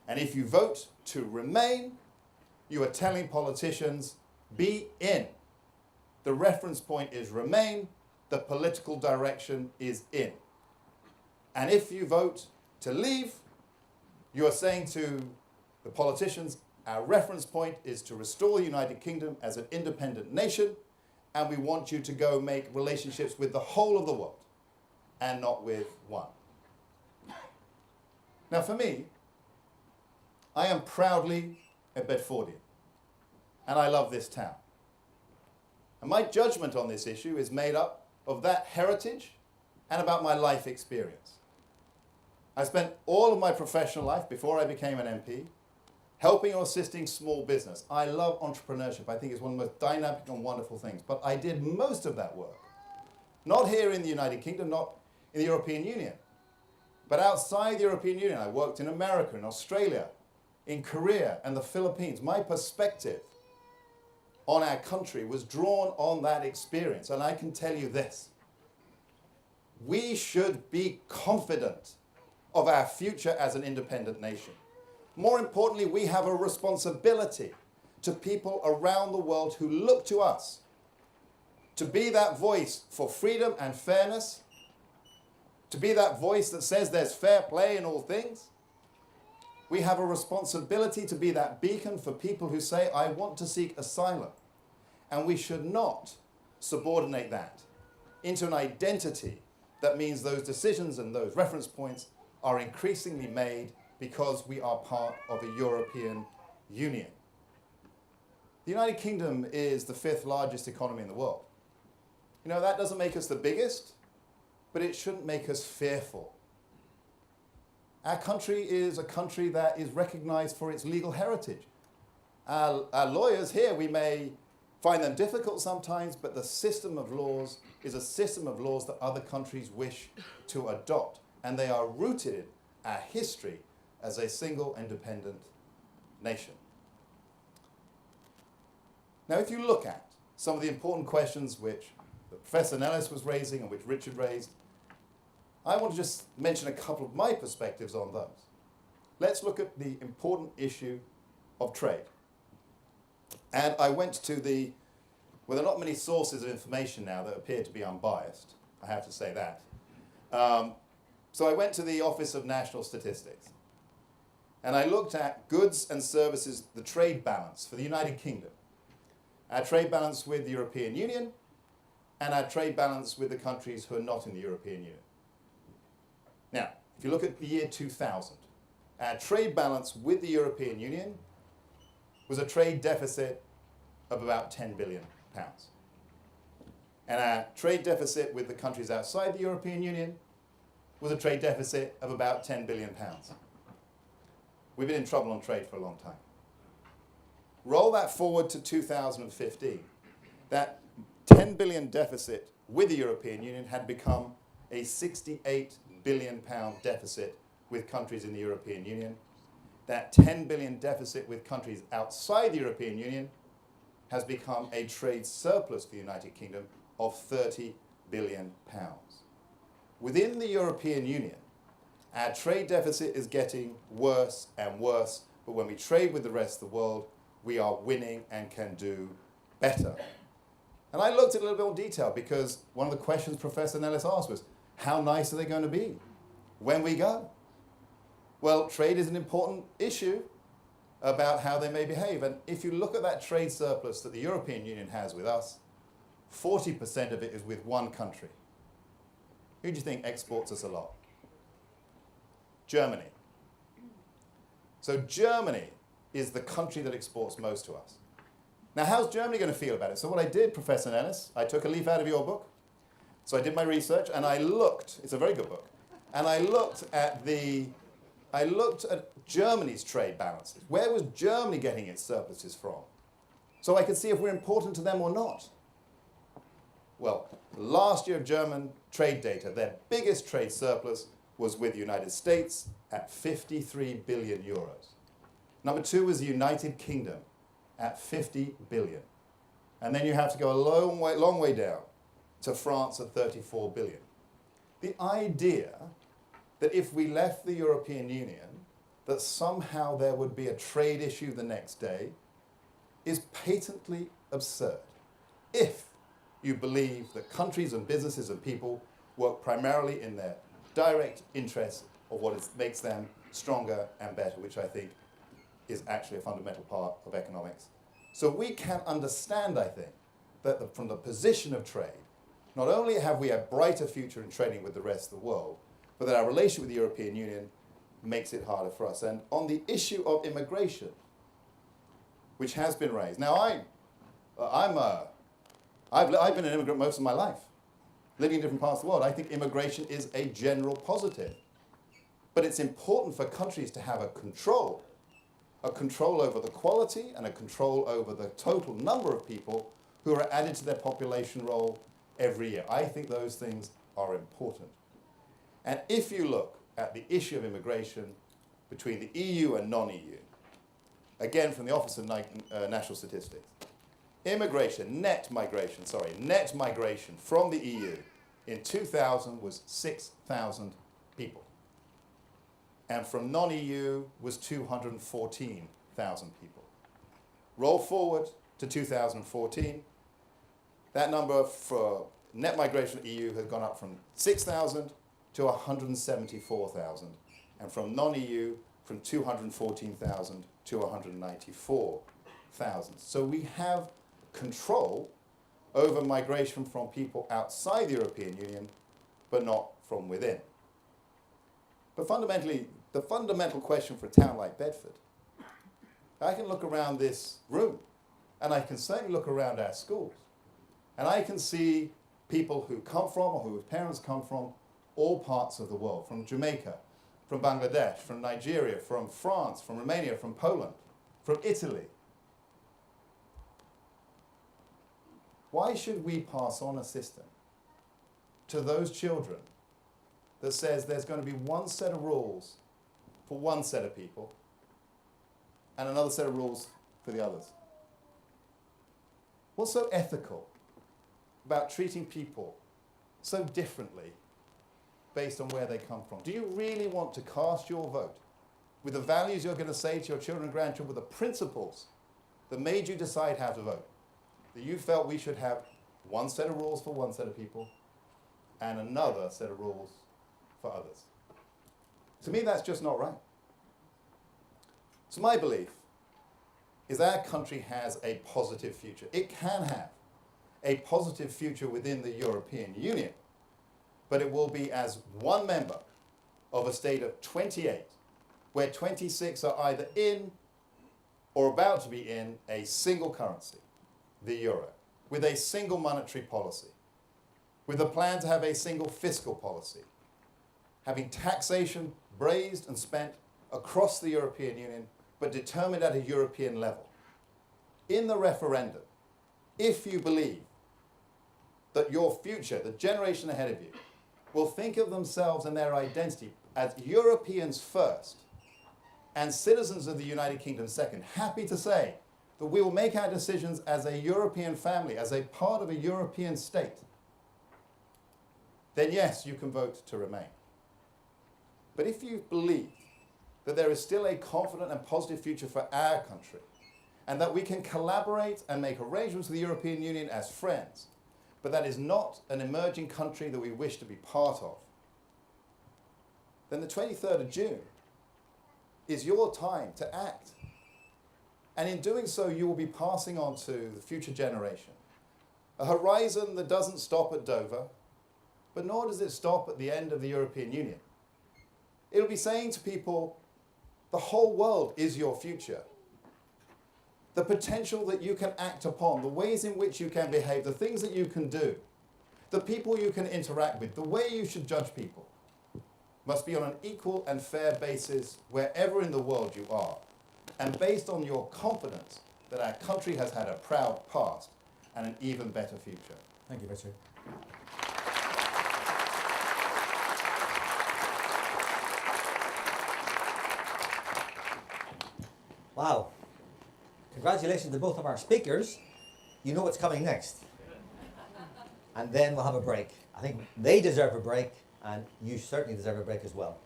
C: And if you vote to remain, you are telling politicians, be in. The reference point is remain, the political direction is in. And if you vote to leave, you are saying to the politicians, our reference point is to restore the United Kingdom as an independent nation, and we want you to go make relationships with the whole of the world and not with one. Now for me, I am proudly a Bedfordian, and I love this town. And my judgment on this issue is made up of that heritage and about my life experience. I spent all of my professional life, before I became an MP, helping or assisting small business. I love entrepreneurship. I think it's one of the most dynamic and wonderful things. But I did most of that work, not here in the United Kingdom, not in the European Union, but outside the European Union. I worked in America, in Australia, in Korea, and the Philippines. My perspective on our country was drawn on that experience. And I can tell you this: we should be confident of our future as an independent nation. More importantly, we have a responsibility to people around the world who look to us to be that voice for freedom and fairness, to be that voice that says there's fair play in all things. We have a responsibility to be that beacon for people who say, I want to seek asylum. And we should not subordinate that into an identity that means those decisions and those reference points are increasingly made because we are part of a European Union. The United Kingdom is the 5th largest economy in the world. You know, that doesn't make us the biggest, but it shouldn't make us fearful. Our country is a country that is recognized for its legal heritage. Our lawyers here, we may find them difficult sometimes, but the system of laws is a system of laws that other countries wish to adopt. And they are rooted in our history as a single independent nation. Now, if you look at some of the important questions which Professor Ellis was raising and which Richard raised, I want to just mention a couple of my perspectives on those. Let's look at the important issue of trade. And I went to well, there are not many sources of information now that appear to be unbiased, I have to say that. So I went to the Office of National Statistics, and I looked at goods and services, the trade balance for the United Kingdom, our trade balance with the European Union, and our trade balance with the countries who are not in the European Union. Now, if you look at the year 2000, our trade balance with the European Union was a trade deficit of about £10 billion. And our trade deficit with the countries outside the European Union was a trade deficit of about £10 billion. We've been in trouble on trade for a long time. Roll that forward to 2015. That £10 billion deficit with the European Union had become a £68 billion deficit with countries in the European Union. That 10 billion deficit with countries outside the European Union has become a trade surplus for the United Kingdom of 30 billion pounds. Within the European Union, our trade deficit is getting worse and worse, but when we trade with the rest of the world, we are winning and can do better. And I looked at it a little bit more detail because one of the questions Professor Ellis asked was, how nice are they going to be when we go? Well, trade is an important issue about how they may behave. And if you look at that trade surplus that the European Union has with us, 40% of it is with one country. Who do you think exports us a lot? Germany. So Germany is the country that exports most to us. Now, how's Germany going to feel about it? So what I did, Professor Ellis, I took a leaf out of your book. So I did my research and I looked, it's a very good book, and I looked at Germany's trade balances. Where was Germany getting its surpluses from? So I could see if we're important to them or not. Well, last year German trade data, their biggest trade surplus was with the United States at 53 billion euros. Number two was the United Kingdom at 50 billion. And then you have to go a long way down to France at 34 billion. The idea that if we left the European Union, that somehow there would be a trade issue the next day is patently absurd. If you believe that countries and businesses and people work primarily in their direct interest of what makes them stronger and better, which I think is actually a fundamental part of economics. So we can understand, I think, that from the position of trade, not only have we a brighter future in trading with the rest of the world, but that our relationship with the European Union makes it harder for us. And on the issue of immigration, which has been raised. Now, I've been an immigrant most of my life, living in different parts of the world. I think immigration is a general positive. But it's important for countries to have a control over the quality and a control over the total number of people who are added to their population roll every year. I think those things are important. And if you look at the issue of immigration between the EU and non-EU, again from the Office of National Statistics, net migration from the EU in 2000 was 6,000 people. And from non-EU was 214,000 people. Roll forward to 2014, that number for net migration to the EU has gone up from 6,000 to 174,000, and from non-EU from 214,000 to 194,000. So we have control over migration from people outside the European Union, but not from within. But fundamentally, the fundamental question for a town like Bedford, I can look around this room, and I can certainly look around our schools, and I can see people who come from, or whose parents come from, all parts of the world, from Jamaica, from Bangladesh, from Nigeria, from France, from Romania, from Poland, from Italy. Why should we pass on a system to those children that says there's going to be one set of rules for one set of people and another set of rules for the others? What's so ethical about treating people so differently based on where they come from? Do you really want to cast your vote with the values you're going to say to your children and grandchildren, with the principles that made you decide how to vote, that you felt we should have one set of rules for one set of people and another set of rules for others? To me, that's just not right. So my belief is our country has a positive future. It can have a positive future within the European Union, but it will be as one member of a state of 28, where 26 are either in or about to be in a single currency, the euro, with a single monetary policy, with a plan to have a single fiscal policy, having taxation raised and spent across the European Union, but determined at a European level. In the referendum, if you believe that your future, the generation ahead of you, will think of themselves and their identity as Europeans first and citizens of the United Kingdom second, happy to say that we will make our decisions as a European family, as a part of a European state, then yes, you can vote to remain. But if you believe that there is still a confident and positive future for our country, and that we can collaborate and make arrangements with the European Union as friends, but that is not an emerging country that we wish to be part of, then the 23rd of June is your time to act. And in doing so, you will be passing on to the future generation a horizon that doesn't stop at Dover, but nor does it stop at the end of the European Union. It'll be saying to people, the whole world is your future. The potential that you can act upon, the ways in which you can behave, the things that you can do, the people you can interact with, the way you should judge people, must be on an equal and fair basis wherever in the world you are, and based on your confidence that our country has had a proud past and an even better future.
A: Thank you, Richard. Wow. Congratulations to both of our speakers. You know what's coming next. And then we'll have a break. I think they deserve a break, and you certainly deserve a break as well.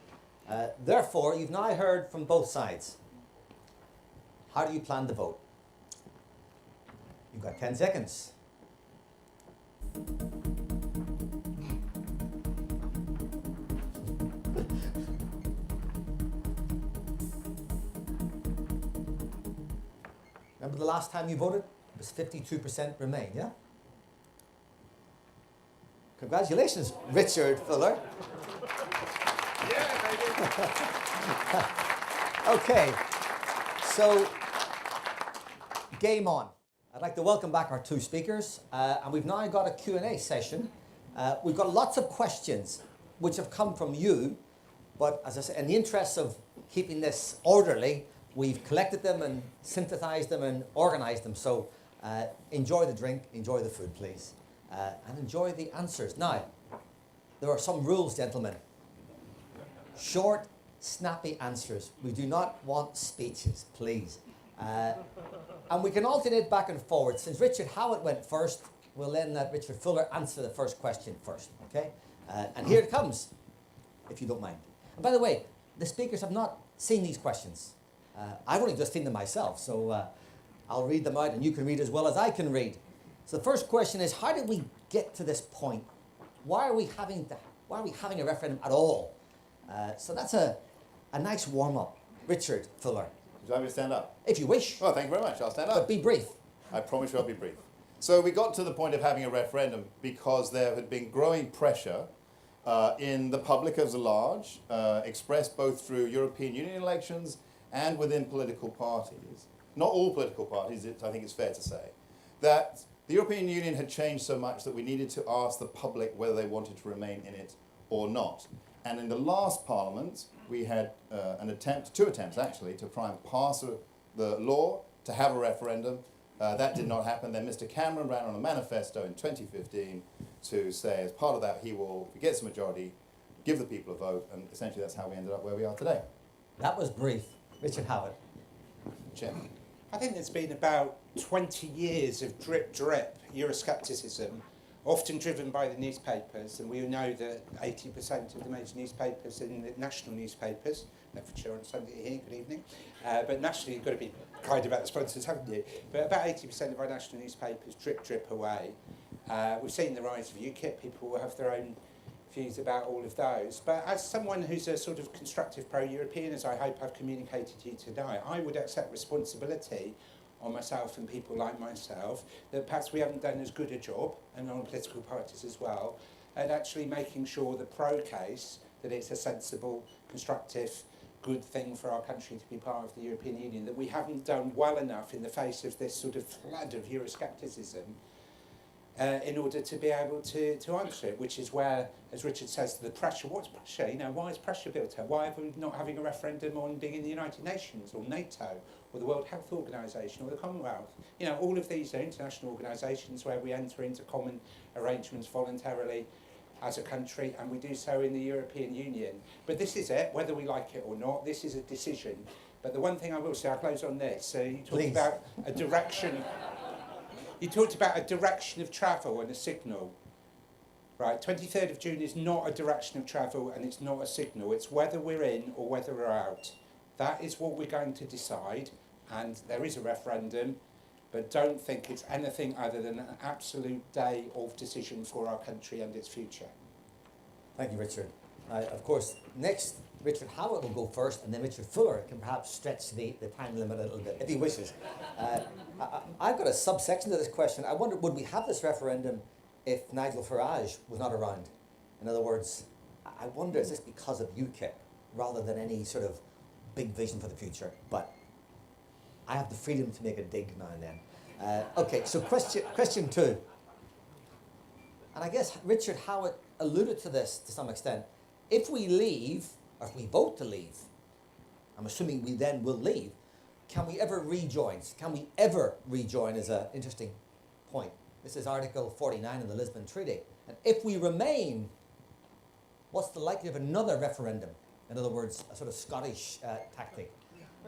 A: Therefore, you've now heard from both sides. How do you plan to vote? You've got 10 seconds. Remember the last time you voted? It was 52% Remain, yeah? Congratulations, Richard Fuller. Okay, so game on. I'd like to welcome back our two speakers, and we've now got a Q&A session. We've got lots of questions which have come from you, but as I said, in the interest of keeping this orderly, we've collected them and synthesized them and organized them. So enjoy the drink, enjoy the food, please, and enjoy the answers. Now, there are some rules, gentlemen. Short, snappy answers. We do not want speeches, please. And we can alternate back and forward. Since Richard Howitt went first, we'll then let Richard Fuller answer the first question first, okay? And here it comes, if you don't mind. And by the way, the speakers have not seen these questions. I've only just seen them myself, so I'll read them out and you can read as well as I can read. So the first question is, how did we get to this point? Why are we having a referendum at all? So that's a nice warm-up. Richard Fuller.
C: Would you like me to stand up?
A: If you wish.
C: Well, thank you very much. I'll stand up.
A: But be brief.
C: I promise you I'll be brief. So we got to the point of having a referendum because there had been growing pressure in the public as a large, expressed both through European Union elections and within political parties, not all political parties, I think it's fair to say, that the European Union had changed so much that we needed to ask the public whether they wanted to remain in it or not. And in the last Parliament, we had two attempts actually, to try and pass the law to have a referendum. That did not happen. Then Mr. Cameron ran on a manifesto in 2015 to say, as part of that, he will, if he gets a majority, give the people a vote, and essentially that's how we ended up where we are today.
A: That was brief. Richard Howitt.
C: Chair.
B: I think there's been about 20 years of drip Euroscepticism, often driven by the newspapers, and we know that 80% of the major newspapers in the national newspapers, Bedford on Sunday here, good evening, but nationally you've got to be kind about the sponsors, haven't you? But about 80% of our national newspapers drip away. We've seen the rise of UKIP, people will have their own views about all of those. But as someone who's a sort of constructive pro-European, as I hope I've communicated to you today, I would accept responsibility on myself and people like myself that perhaps we haven't done as good a job, and on political parties as well, at actually making sure the pro case that it's a sensible, constructive, good thing for our country to be part of the European Union, that we haven't done well enough in the face of this sort of flood of Euroscepticism in order to be able to answer it, which is where, as Richard says, the pressure, what's pressure? You know, why is pressure built up? Why are we not having a referendum on being in the United Nations or NATO or the World Health Organisation or the Commonwealth? You know, all of these are international organisations where we enter into common arrangements voluntarily as a country, and we do so in the European Union. But this is it, whether we like it or not, this is a decision. But the one thing I will say, I'll close on this. So you talked about a direction. You talked about a direction of travel and a signal. Right, 23rd of June is not a direction of travel and it's not a signal. It's whether we're in or whether we're out. That is what we're going to decide, and there is a referendum, but don't think it's anything other than an absolute day of decision for our country and its future.
A: Thank you, Richard. Of course, next, Richard Howitt will go first, and then Richard Fuller can perhaps stretch the time limit a little bit, if he wishes. I've got a subsection to this question. I wonder, would we have this referendum if Nigel Farage was not around? In other words, I wonder, is this because of UKIP rather than any sort of big vision for the future? But I have the freedom to make a dig now and then. Okay, so question two. And I guess Richard Howitt alluded to this to some extent. If we leave, or if we vote to leave, I'm assuming we then will leave, can we ever rejoin? Can we ever rejoin is an interesting point. This is Article 49 of the Lisbon Treaty. And if we remain, what's the likelihood of another referendum? In other words, a sort of Scottish tactic.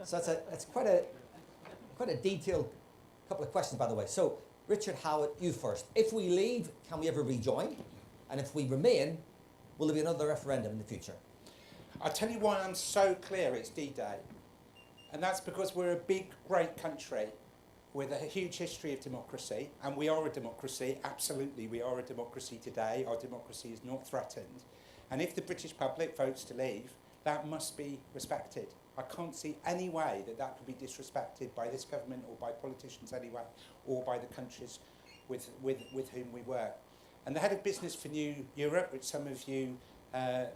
A: So it's quite a detailed couple of questions, by the way. So, Richard Howitt, you first. If we leave, can we ever rejoin? And if we remain, will there be another referendum in the future?
B: I'll tell you why I'm so clear it's D-Day. And that's because we're a big, great country with a huge history of democracy, and we are a democracy, absolutely, we are a democracy today. Our democracy is not threatened. And if the British public votes to leave, that must be respected. I can't see any way that that could be disrespected by this government or by politicians anyway, or by the countries with whom we work. And the head of business for New Europe, which some of you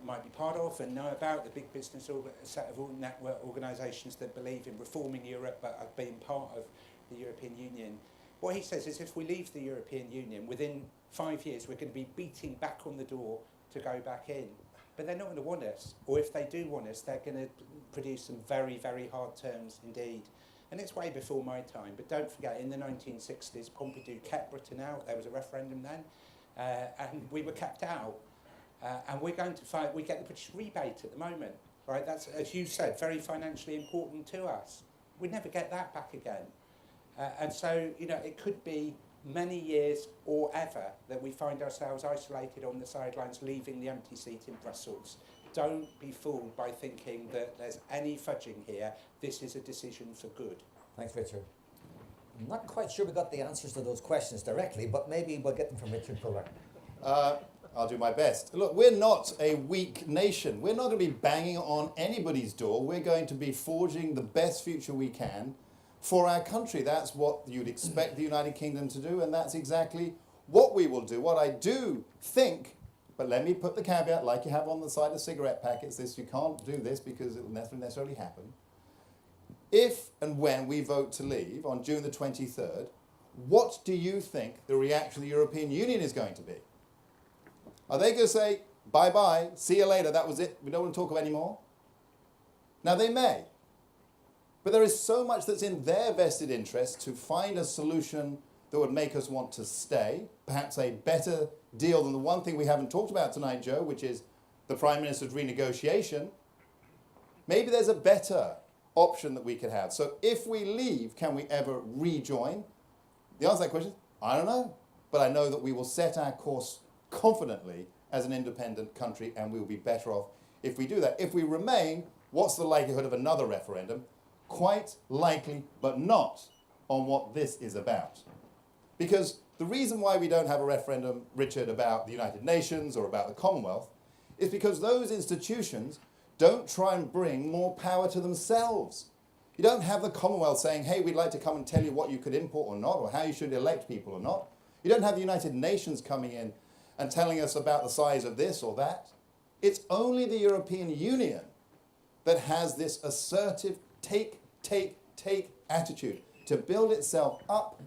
B: might be part of and know about, the big business set of network organisations that believe in reforming Europe but are being part of the European Union. What he says is if we leave the European Union, within 5 years we're going to be beating back on the door to go back in. But they're not going to want us, or if they do want us, they're going to produce some very, very hard terms indeed. And it's way before my time, but don't forget, in the 1960s, Pompidou kept Britain out. There was a referendum then, and we were kept out. And we're going to fight, we get the British rebate at the moment, right? That's, as you said, very financially important to us. We never get that back again. And so, you know, it could be many years or ever that we find ourselves isolated on the sidelines, leaving the empty seat in Brussels. Don't be fooled by thinking that there's any fudging here. This is a decision for good.
A: Thanks, Richard. I'm not quite sure we got the answers to those questions directly, but maybe we'll get them from Richard Fuller.
C: I'll do my best. Look, we're not a weak nation. We're not going to be banging on anybody's door. We're going to be forging the best future we can for our country. That's what you'd expect the United Kingdom to do, and that's exactly what we will do. What I do think, but let me put the caveat, like you have on the side of cigarette packets, this, you can't do this because it will never necessarily happen. If and when we vote to leave on June the 23rd, what do you think the reaction of the European Union is going to be? Are they going to say, bye-bye, see you later, that was it, we don't want to talk about anymore? Now, they may. But there is so much that's in their vested interest to find a solution that would make us want to stay, perhaps a better deal than the one thing we haven't talked about tonight, Joe, which is the Prime Minister's renegotiation. Maybe there's a better option that we could have. So if we leave, can we ever rejoin? The answer to that question, I don't know. But I know that we will set our course confidently as an independent country, and we will be better off if we do that. If we remain, what's the likelihood of another referendum? Quite likely, but not on what this is about. Because the reason why we don't have a referendum, Richard, about the United Nations or about the Commonwealth is because those institutions don't try and bring more power to themselves. You don't have the Commonwealth saying, hey, we'd like to come and tell you what you could import or not, or how you should elect people or not. You don't have the United Nations coming in and telling us about the size of this or that. It's only the European Union that has this assertive take attitude to build itself up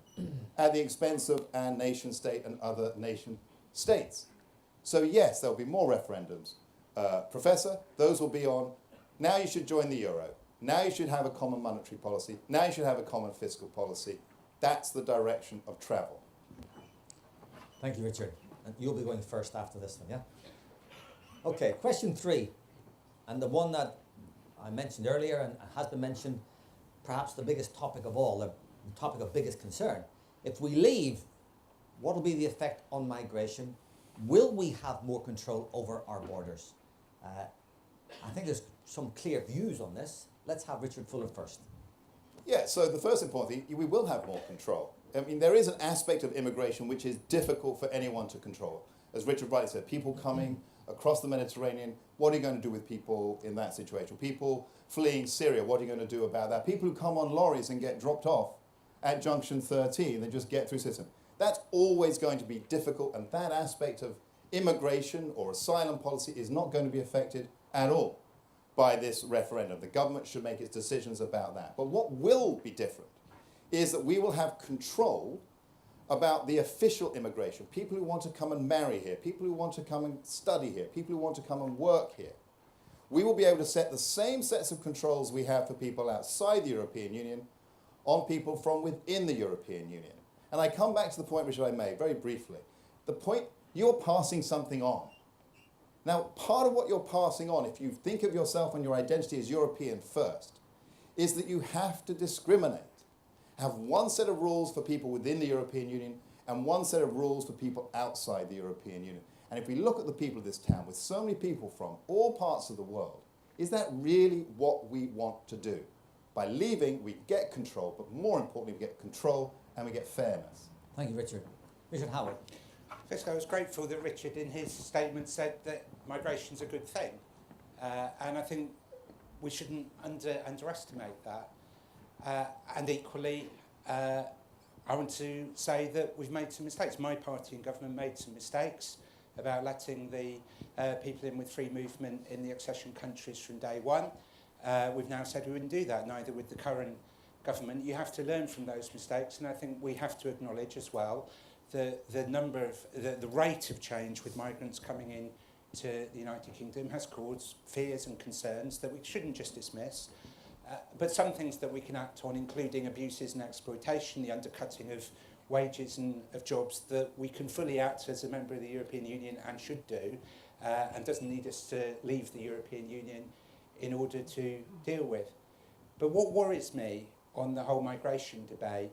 C: at the expense of our nation state and other nation states. So yes, there'll be more referendums. Professor, those will be on, now you should join the euro. Now you should have a common monetary policy. Now you should have a common fiscal policy. That's the direction of travel.
A: Thank you, Richard. And you'll be going first after this one, yeah? Okay, question 3. And the one that I mentioned earlier and has been mentioned, perhaps the biggest topic of all, the topic of biggest concern. If we leave, what will be the effect on migration? Will we have more control over our borders? I think there's some clear views on this. Let's have Richard Fuller first.
C: Yeah, so the first important thing, we will have more control. I mean, there is an aspect of immigration which is difficult for anyone to control. As Richard rightly said, people coming across the Mediterranean, what are you going to do with people in that situation? People fleeing Syria, what are you going to do about that? People who come on lorries and get dropped off at junction 13 and just get through system. That's always going to be difficult, and that aspect of immigration or asylum policy is not going to be affected at all by this referendum. The government should make its decisions about that. But what will be different is that we will have control about the official immigration, people who want to come and marry here, people who want to come and study here, people who want to come and work here. We will be able to set the same sets of controls we have for people outside the European Union on people from within the European Union. And I come back to the point which I made very briefly. The point, you're passing something on. Now, part of what you're passing on, if you think of yourself and your identity as European first, is that you have to discriminate. Have one set of rules for people within the European Union and one set of rules for people outside the European Union. And if we look at the people of this town, with so many people from all parts of the world, is that really what we want to do? By leaving, we get control, but more importantly, we get control and we get fairness.
A: Thank you, Richard. Richard Howitt.
B: First, I was grateful that Richard, in his statement, said that migration's a good thing. And I think we shouldn't underestimate that. And equally, I want to say that we've made some mistakes. My party in government made some mistakes about letting the people in with free movement in the accession countries from day one. We've now said we wouldn't do that, neither with the current government. You have to learn from those mistakes, and I think we have to acknowledge as well the rate of change with migrants coming in to the United Kingdom has caused fears and concerns that we shouldn't just dismiss. But some things that we can act on, including abuses and exploitation, the undercutting of wages and of jobs, that we can fully act as a member of the European Union and should do, and doesn't need us to leave the European Union in order to deal with. But what worries me on the whole migration debate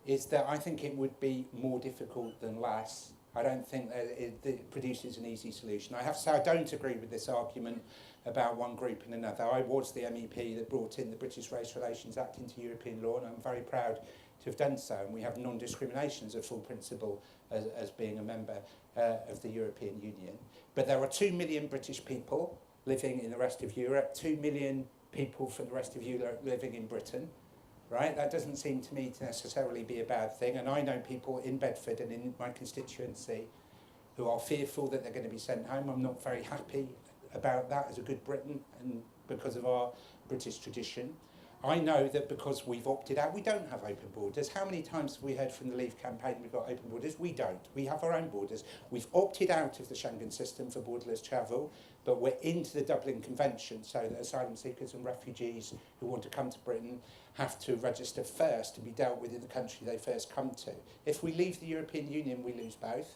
B: is that I think it would be more difficult than less. I don't think that it produces an easy solution. I have to say I don't agree with this argument about one group and another. I was the MEP that brought in the British Race Relations Act into European law, and I'm very proud to have done so. And we have non-discrimination as a full principle as being a member of the European Union. But there are 2 million British people living in the rest of Europe, 2 million people from the rest of Europe living in Britain. Right? That doesn't seem to me to necessarily be a bad thing. And I know people in Bedford and in my constituency who are fearful that they're going to be sent home. I'm not very happy about that as a good Briton and because of our British tradition. I know that because we've opted out, we don't have open borders. How many times have we heard from the Leave campaign we've got open borders? We don't. We have our own borders. We've opted out of the Schengen system for borderless travel, but we're into the Dublin Convention so that asylum seekers and refugees who want to come to Britain have to register first to be dealt with in the country they first come to. If we leave the European Union, we lose both.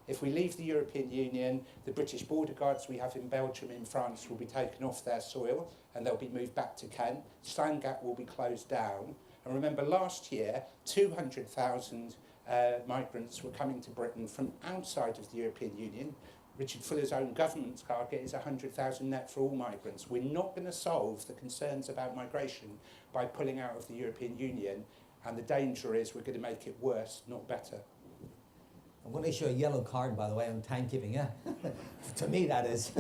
B: If we leave the European Union, the British border guards we have in Belgium and France will be taken off their soil and they'll be moved back to Kent. Slangat will be closed down. And remember, last year, 200,000 migrants were coming to Britain from outside of the European Union. Richard Fuller's own government's target is 100,000 net for all migrants. We're not going to solve the concerns about migration by pulling out of the European Union, and the danger is we're going to make it worse, not better.
A: I'm going to issue a yellow card, by the way, on timekeeping, yeah? To me, that is.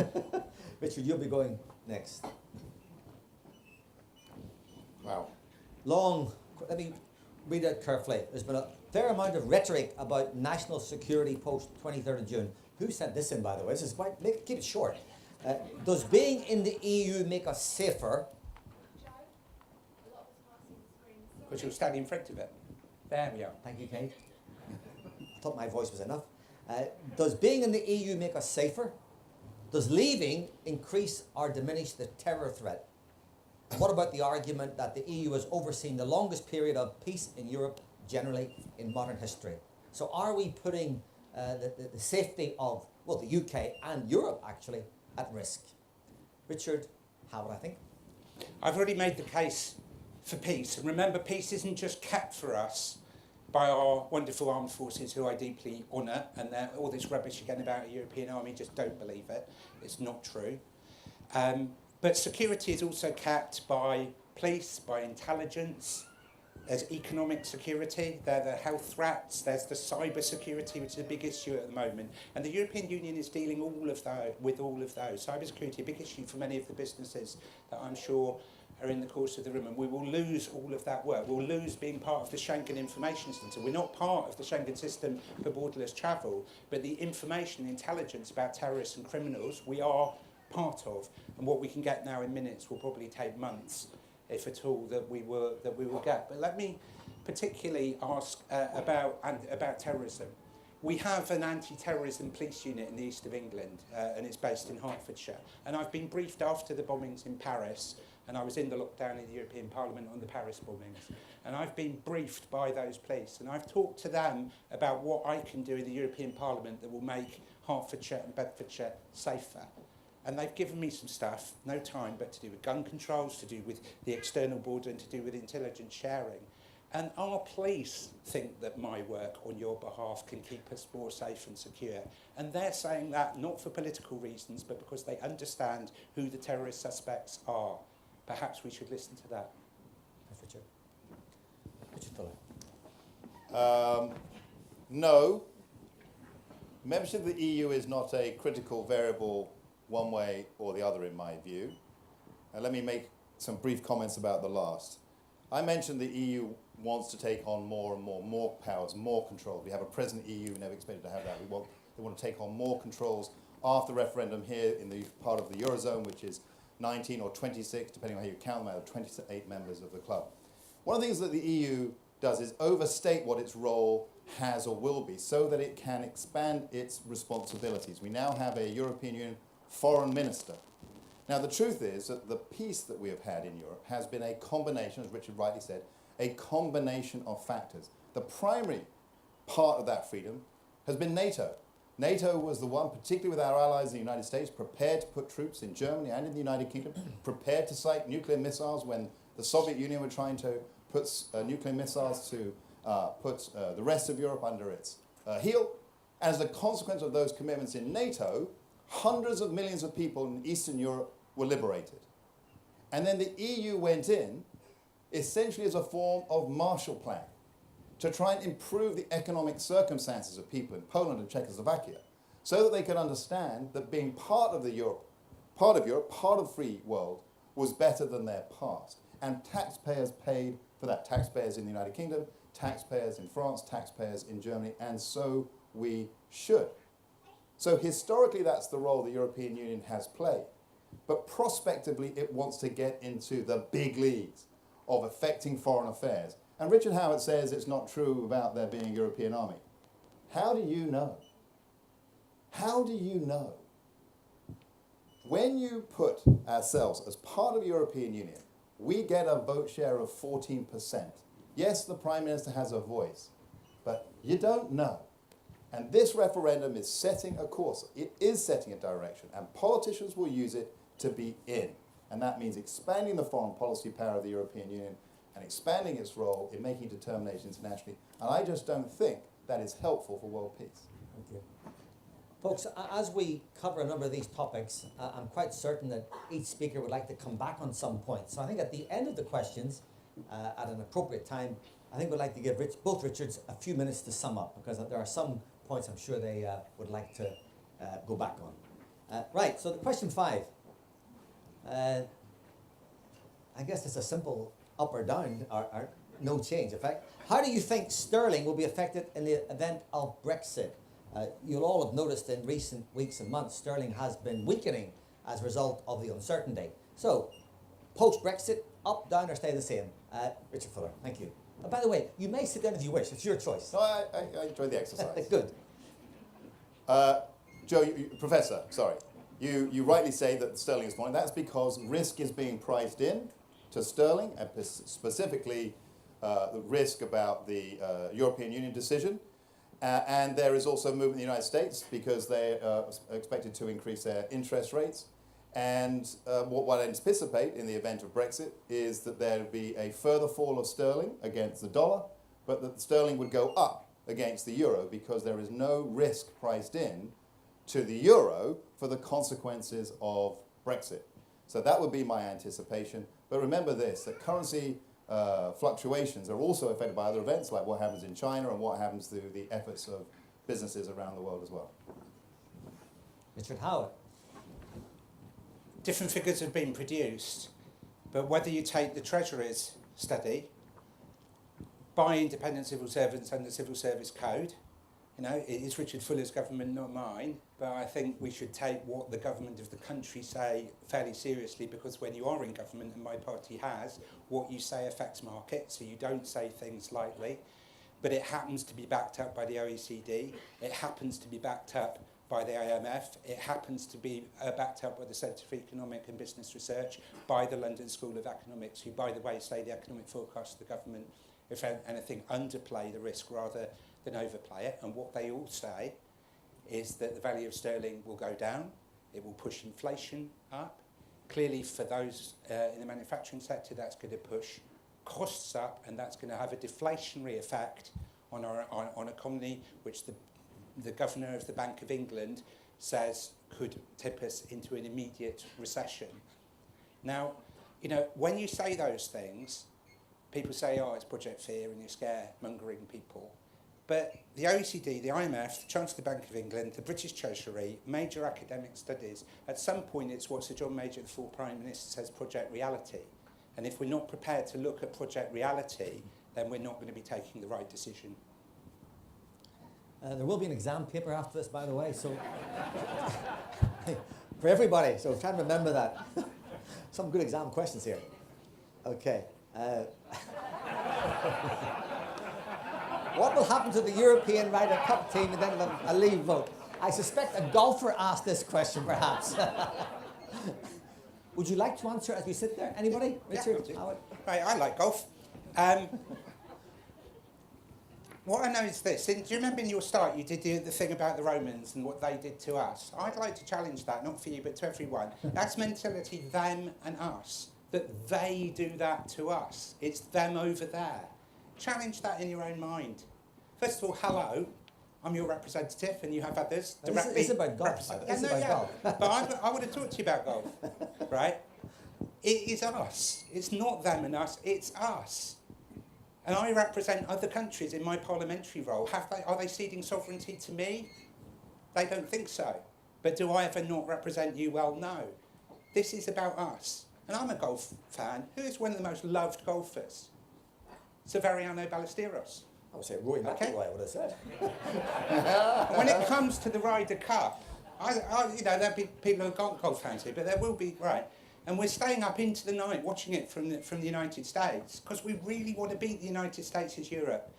A: Richard, you'll be going next.
C: Wow.
A: Let me read it carefully. There's been a fair amount of rhetoric about national security post 23rd of June. Who sent this in, by the way? This is keep it short. Does being in the EU make us safer?
B: Because you're standing in front of it. There we are.
A: Thank you, Kate. I thought my voice was enough. Does being in the EU make us safer? Does leaving increase or diminish the terror threat? And what about the argument that the EU has overseen the longest period of peace in Europe generally in modern history? So are we putting the safety of, well, the UK and Europe actually at risk. Richard Howitt, I think.
B: I've already made the case for peace. And remember, peace isn't just kept for us by our wonderful armed forces, who I deeply honour, and all this rubbish again about a European army, just don't believe it. It's not true. But security is also kept by police, by intelligence. There's economic security, there are the health threats, there's the cyber security, which is a big issue at the moment. And the European Union is dealing with all of those. Cyber security, a big issue for many of the businesses that I'm sure are in the course of the room. And we will lose all of that work. We'll lose being part of the Schengen Information System. We're not part of the Schengen system for borderless travel, but the information, intelligence about terrorists and criminals, we are part of. And what we can get now in minutes will probably take months, if at all, that we will get. But let me particularly ask about terrorism. We have an anti-terrorism police unit in the east of England, and it's based in Hertfordshire. And I've been briefed after the bombings in Paris, and I was in the lockdown in the European Parliament on the Paris bombings. And I've been briefed by those police, and I've talked to them about what I can do in the European Parliament that will make Hertfordshire and Bedfordshire safer. And they've given me some stuff, no time, but to do with gun controls, to do with the external border, and to do with intelligence sharing. And our police think that my work on your behalf can keep us more safe and secure. And they're saying that not for political reasons, but because they understand who the terrorist suspects are. Perhaps we should listen to that.
A: Richard Fuller.
C: No. Membership of the EU is not a critical variable one way or the other, in my view. Let me make some brief comments about the last. I mentioned the EU wants to take on more and more powers, more control. We have a present EU, never expected to have that. They want to take on more controls after referendum here in the part of the Eurozone, which is 19 or 26, depending on how you count them, out of 28 members of the club. One of the things that the EU does is overstate what its role has or will be so that it can expand its responsibilities. We now have a European Union foreign minister. Now, the truth is that the peace that we have had in Europe has been a combination, as Richard rightly said, a combination of factors. The primary part of that freedom has been NATO. NATO was the one, particularly with our allies in the United States, prepared to put troops in Germany and in the United Kingdom, prepared to site nuclear missiles when the Soviet Union were trying to put nuclear missiles to put the rest of Europe under its heel. As a consequence of those commitments in NATO, hundreds of millions of people in Eastern Europe were liberated. And then the EU went in essentially as a form of Marshall Plan to try and improve the economic circumstances of people in Poland and Czechoslovakia so that they could understand that being part of Europe, part of free world, was better than their past. And taxpayers paid for that. Taxpayers in the United Kingdom, taxpayers in France, taxpayers in Germany, and so we should. So historically, that's the role the European Union has played. But prospectively, it wants to get into the big leagues of affecting foreign affairs. And Richard Howitt says it's not true about there being a European army. How do you know? How do you know? When you put ourselves as part of the European Union, we get a vote share of 14%. Yes, the Prime Minister has a voice, but you don't know. And this referendum is setting a course. It is setting a direction, and politicians will use it to be in. And that means expanding the foreign policy power of the European Union and expanding its role in making determinations internationally. And I just don't think that is helpful for world peace.
A: Thank you. Folks, as we cover a number of these topics, I'm quite certain that each speaker would like to come back on some points. So I think at the end of the questions, at an appropriate time, I think we'd like to give both Richards a few minutes to sum up, because there are some points I'm sure they would like to go back on. Right, so the question 5. I guess it's a simple up or down, or no change effect. How do you think sterling will be affected in the event of Brexit? You'll all have noticed in recent weeks and months, sterling has been weakening as a result of the uncertainty. So, post-Brexit, up, down, or stay the same? Richard Fuller, thank you. And by the way, you may sit down if you wish. It's your choice.
C: No, I enjoyed the exercise.
A: Good.
C: Joe, Professor, sorry. You rightly say that sterling is falling. That's because risk is being priced in to sterling, and specifically the risk about the European Union decision. And there is also movement in the United States because they are expected to increase their interest rates. And what I anticipate in the event of Brexit is that there would be a further fall of sterling against the dollar, but that sterling would go up against the euro because there is no risk priced in to the euro for the consequences of Brexit. So that would be my anticipation. But remember this, that currency fluctuations are also affected by other events like what happens in China and what happens through the efforts of businesses around the world as well.
A: Richard Howitt.
B: Different figures have been produced, but whether you take the Treasury's study by independent civil servants and the Civil Service Code, you know, it is Richard Fuller's government, not mine, but I think we should take what the government of the country say fairly seriously, because when you are in government, and my party has, what you say affects markets, so you don't say things lightly. But it happens to be backed up by the OECD, it happens to be backed up by the IMF, it happens to be backed up by the Centre for Economic and Business Research, by the London School of Economics, who, by the way, say the economic forecast of the government, if anything, underplay the risk rather than overplay it. And what they all say is that the value of sterling will go down, it will push inflation up. Clearly, for those in the manufacturing sector, that's going to push costs up, and that's going to have a deflationary effect on our economy, which the governor of the Bank of England says could tip us into an immediate recession. Now, you know, when you say those things, people say, oh, it's Project Fear and you're scaremongering people. But the OECD, the IMF, the Chancellor of the Bank of England, the British Treasury, major academic studies, at some point it's what Sir John Major, the full Prime Minister, says Project Reality. And if we're not prepared to look at Project Reality, then we're not going to be taking the right decision.
A: There will be an exam paper after this, by the way, so for everybody, so try and remember that. Some good exam questions here. Okay. What will happen to the European Ryder Cup team and then a leave vote? I suspect a golfer asked this question, perhaps. Would you like to answer as we sit there? Anybody? Richard?
B: Yeah, right, I like golf. What I know is this. Do you remember in your start you did the thing about the Romans and what they did to us? I'd like to challenge that, not for you, but to everyone. That's mentality, them and us. That they do that to us. It's them over there. Challenge that in your own mind. First of all, hello. I'm your representative, and you have others.
A: It's about golf.
B: But I want to talk to you about golf, right? It is us. It's not them and us. It's us. And I represent other countries in my parliamentary role. Are they ceding sovereignty to me? They don't think so. But do I ever not represent you? Well, no. This is about us. And I'm a golf fan. Who is one of the most loved golfers? Severiano Ballesteros.
A: I would say Roy McIlroy, I would have said.
B: When it comes to the Ryder Cup, there'll be people who aren't golf fans here, but there will be, right. And we're staying up into the night watching it from the United States because we really want to beat the United States as Europe.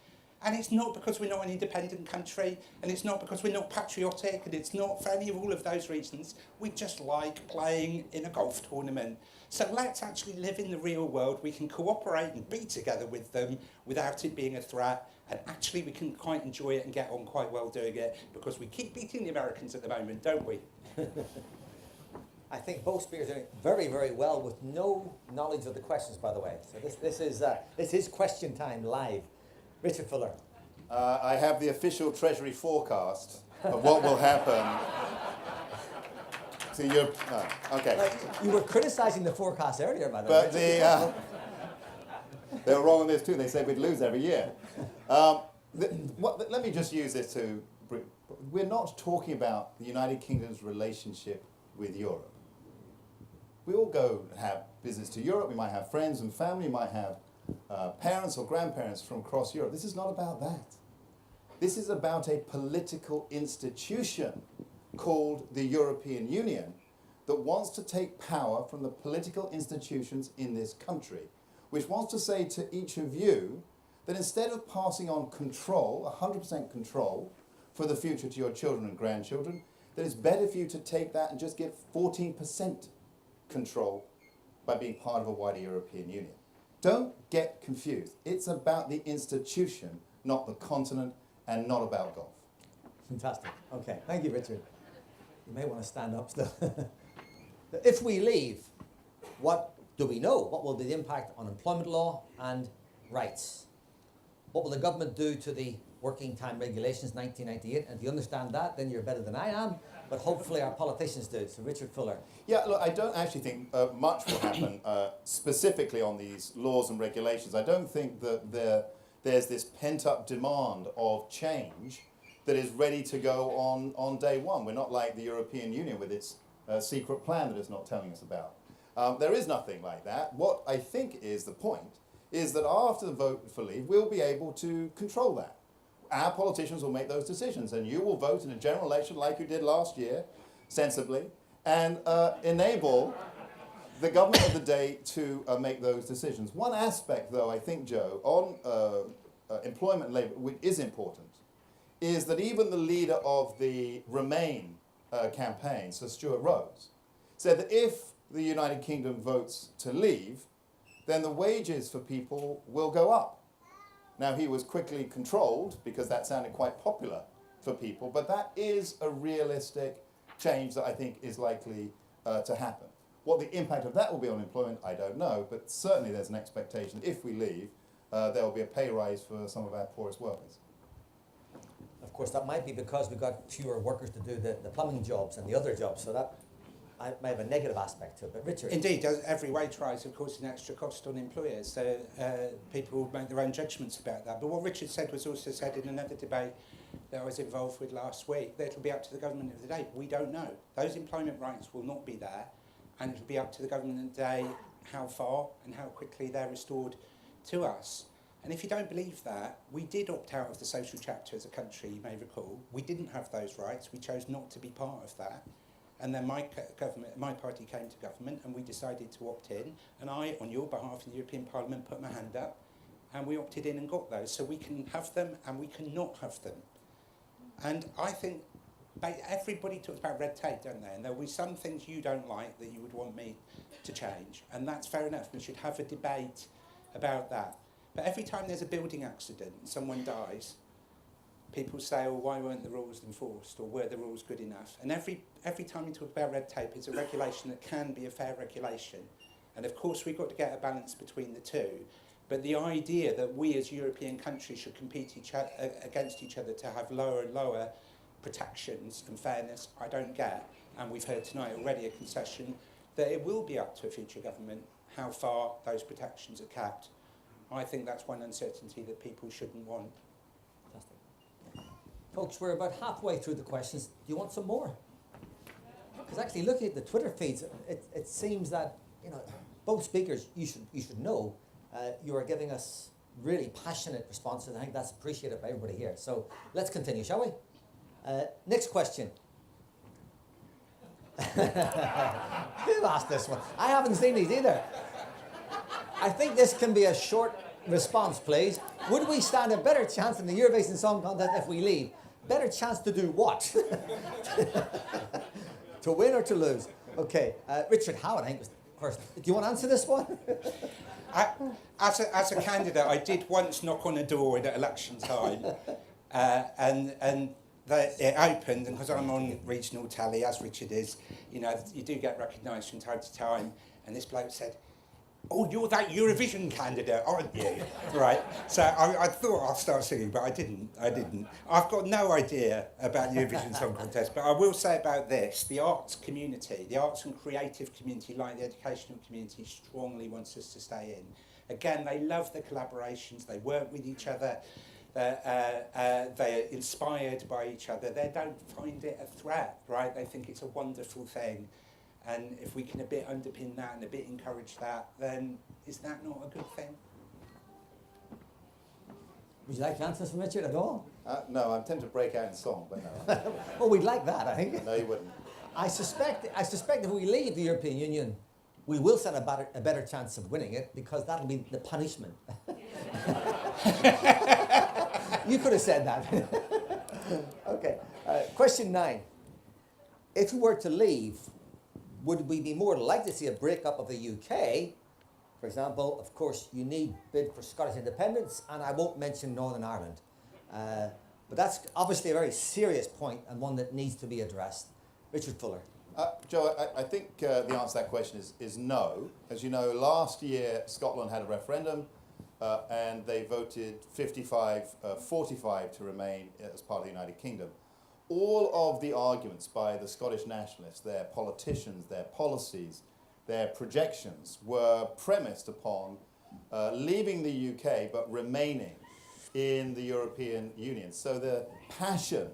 B: And it's not because we're not an independent country, and it's not because we're not patriotic, and it's not for any of all of those reasons. We just like playing in a golf tournament. So let's actually live in the real world. We can cooperate and be together with them without it being a threat. And actually we can quite enjoy it and get on quite well doing it because we keep beating the Americans at the moment, don't we?
A: I think both speakers are doing very, very well with no knowledge of the questions, by the way. So this is question time live. Richard Fuller.
C: I have the official Treasury forecast of what will happen. So you're okay.
A: You were criticising the forecast earlier, by the
C: way.
A: But
C: they were wrong on this too. They said we'd lose every year. Let me just use this to. We're not talking about the United Kingdom's relationship with Europe. We all go and have business to Europe. We might have friends and family. We might have parents or grandparents from across Europe. This is not about that. This is about a political institution called the European Union that wants to take power from the political institutions in this country, which wants to say to each of you that instead of passing on control, 100% control for the future to your children and grandchildren, that it's better for you to take that and just give 14% control by being part of a wider European Union. Don't get confused. It's about the institution, not the continent. and not about golf.
A: Fantastic. Okay, thank you, Richard. You may want to stand up still. If we leave, what do we know? What will be the impact on employment law and rights? What will the government do to the Working Time Regulations 1998? And if you understand that, then you're better than I am. But hopefully our politicians do. So Richard Fuller.
C: Yeah, look, I don't actually think much will happen specifically on these laws and regulations. I don't think that there's this pent-up demand of change that is ready to go on day one. We're not like the European Union with its secret plan that it's not telling us about. There is nothing like that. What I think is the point is that after the vote for leave, we'll be able to control that. Our politicians will make those decisions, and you will vote in a general election like you did last year, sensibly, and enable the government of the day to make those decisions. One aspect, though, I think, Joe, on employment and labour, which is important, is that even the leader of the Remain campaign, Sir Stuart Rose, said that if the United Kingdom votes to leave, then the wages for people will go up. Now, he was quickly controlled because that sounded quite popular for people, but that is a realistic change that I think is likely to happen. What the impact of that will be on employment, I don't know, but certainly there's an expectation if we leave, there will be a pay rise for some of our poorest workers.
A: Of course, that might be because we've got fewer workers to do the plumbing jobs and the other jobs, so that may have a negative aspect to it. But Richard?
B: Indeed, every wage rise, of course, is an extra cost on employers, so people make their own judgments about that. But what Richard said was also said in another debate that I was involved with last week, that it'll be up to the government of the day. We don't know. Those employment rights will not be there, and it'll be up to the government of the day how far and how quickly they're restored to us. And if you don't believe that, we did opt out of the social chapter as a country, you may recall. We didn't have those rights. We chose not to be part of that. And then my party came to government and we decided to opt in. And I, on your behalf in the European Parliament, put my hand up and we opted in and got those. So we can have them and we can not have them. And I think everybody talks about red tape, don't they? And there will be some things you don't like that you would want me to change. And that's fair enough. We should have a debate about that. But every time there's a building accident and someone dies, people say, oh, why weren't the rules enforced, or were the rules good enough? And every time we talk about red tape, it's a regulation that can be a fair regulation. And of course, we've got to get a balance between the two. But the idea that we as European countries should compete against each other to have lower and lower protections and fairness, I don't get. And we've heard tonight already a concession that it will be up to a future government how far those protections are capped. I think that's one uncertainty that people shouldn't want.
A: Fantastic. Folks, we're about halfway through the questions. Do you want some more? Because actually, looking at the Twitter feeds, it seems that both speakers, you should know, you are giving us really passionate responses. I think that's appreciated by everybody here. So let's continue, shall we? Next question. Who asked this one? I haven't seen these either. I think this can be a short response, please. Would we stand a better chance in the Eurovision Song Contest if we leave? Better chance to do what? To win or to lose? Okay, Richard Howitt, I think was first. Do you want to answer this one?
B: As a candidate, I did once knock on a door at election time, and it opened, and because I'm on regional tally, as Richard is, you do get recognised from time to time, and this bloke said, oh, you're that Eurovision candidate, aren't you? Right. So I thought I'd start singing, but I didn't. I've got no idea about the Eurovision Song Contest, but I will say about this, the arts community, the arts and creative community, like the educational community, strongly wants us to stay in. Again, they love the collaborations, they work with each other, they're inspired by each other, they don't find it a threat, right? They think it's a wonderful thing. And if we can a bit underpin that and a bit encourage that, then is that not a good thing?
A: Would you like to answer from Richard at all?
C: No, I tend to break out in song, but no.
A: Well, we'd like that, I think.
C: No, you wouldn't.
A: I suspect if we leave the European Union, we will stand a better chance of winning it, because that'll be the punishment. You could have said that. Okay. Question 9. If we were to leave, would we be more likely to see a breakup of the UK? For example, of course, you need bid for Scottish independence, and I won't mention Northern Ireland. But that's obviously a very serious point and one that needs to be addressed. Richard Fuller.
C: Joe, I think the answer to that question is no. As you know, last year Scotland had a referendum and they voted 55-45 to remain as part of the United Kingdom. All of the arguments by the Scottish nationalists, their politicians, their policies, their projections were premised upon leaving the UK but remaining in the European Union. So the passion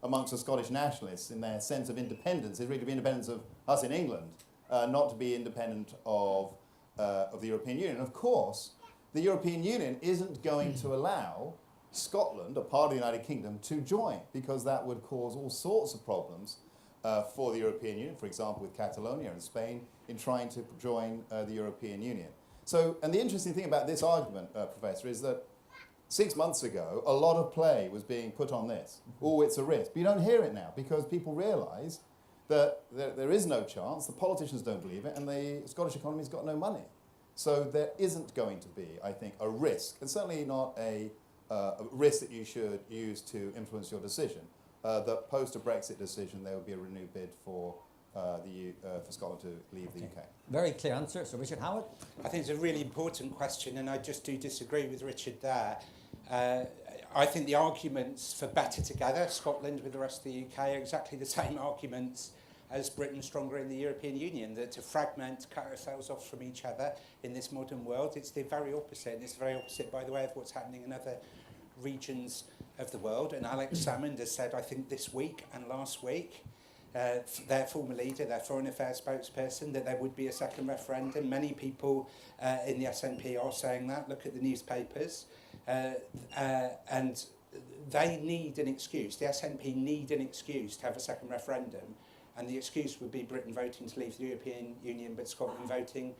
C: amongst the Scottish nationalists in their sense of independence is really to be independent of us in England, not to be independent of the European Union. Of course, the European Union isn't going to allow Scotland, a part of the United Kingdom, to join, because that would cause all sorts of problems for the European Union, for example, with Catalonia and Spain, in trying to join the European Union. So, and the interesting thing about this argument, Professor, is that 6 months ago, a lot of play was being put on this. Oh, it's a risk. But you don't hear it now because people realise that there is no chance, the politicians don't believe it, and the Scottish economy's got no money. So there isn't going to be, I think, a risk, and certainly not a risk that you should use to influence your decision, that post a Brexit decision there will be a renewed bid for Scotland to leave the UK.
A: Very clear answer. So Richard Howitt?
B: I think it's a really important question, and I just do disagree with Richard there. I think the arguments for better together, Scotland with the rest of the UK, are exactly the same arguments as Britain stronger in the European Union, that to fragment, cut ourselves off from each other in this modern world, it's the very opposite. And it's the very opposite, by the way, of what's happening in other regions of the world. And Alex Salmond has said, I think this week and last week, their former leader, their foreign affairs spokesperson, that there would be a second referendum. Many people in the SNP are saying that. Look at the newspapers. And they need an excuse. The SNP need an excuse to have a second referendum. And the excuse would be Britain voting to leave the European Union, but Scotland voting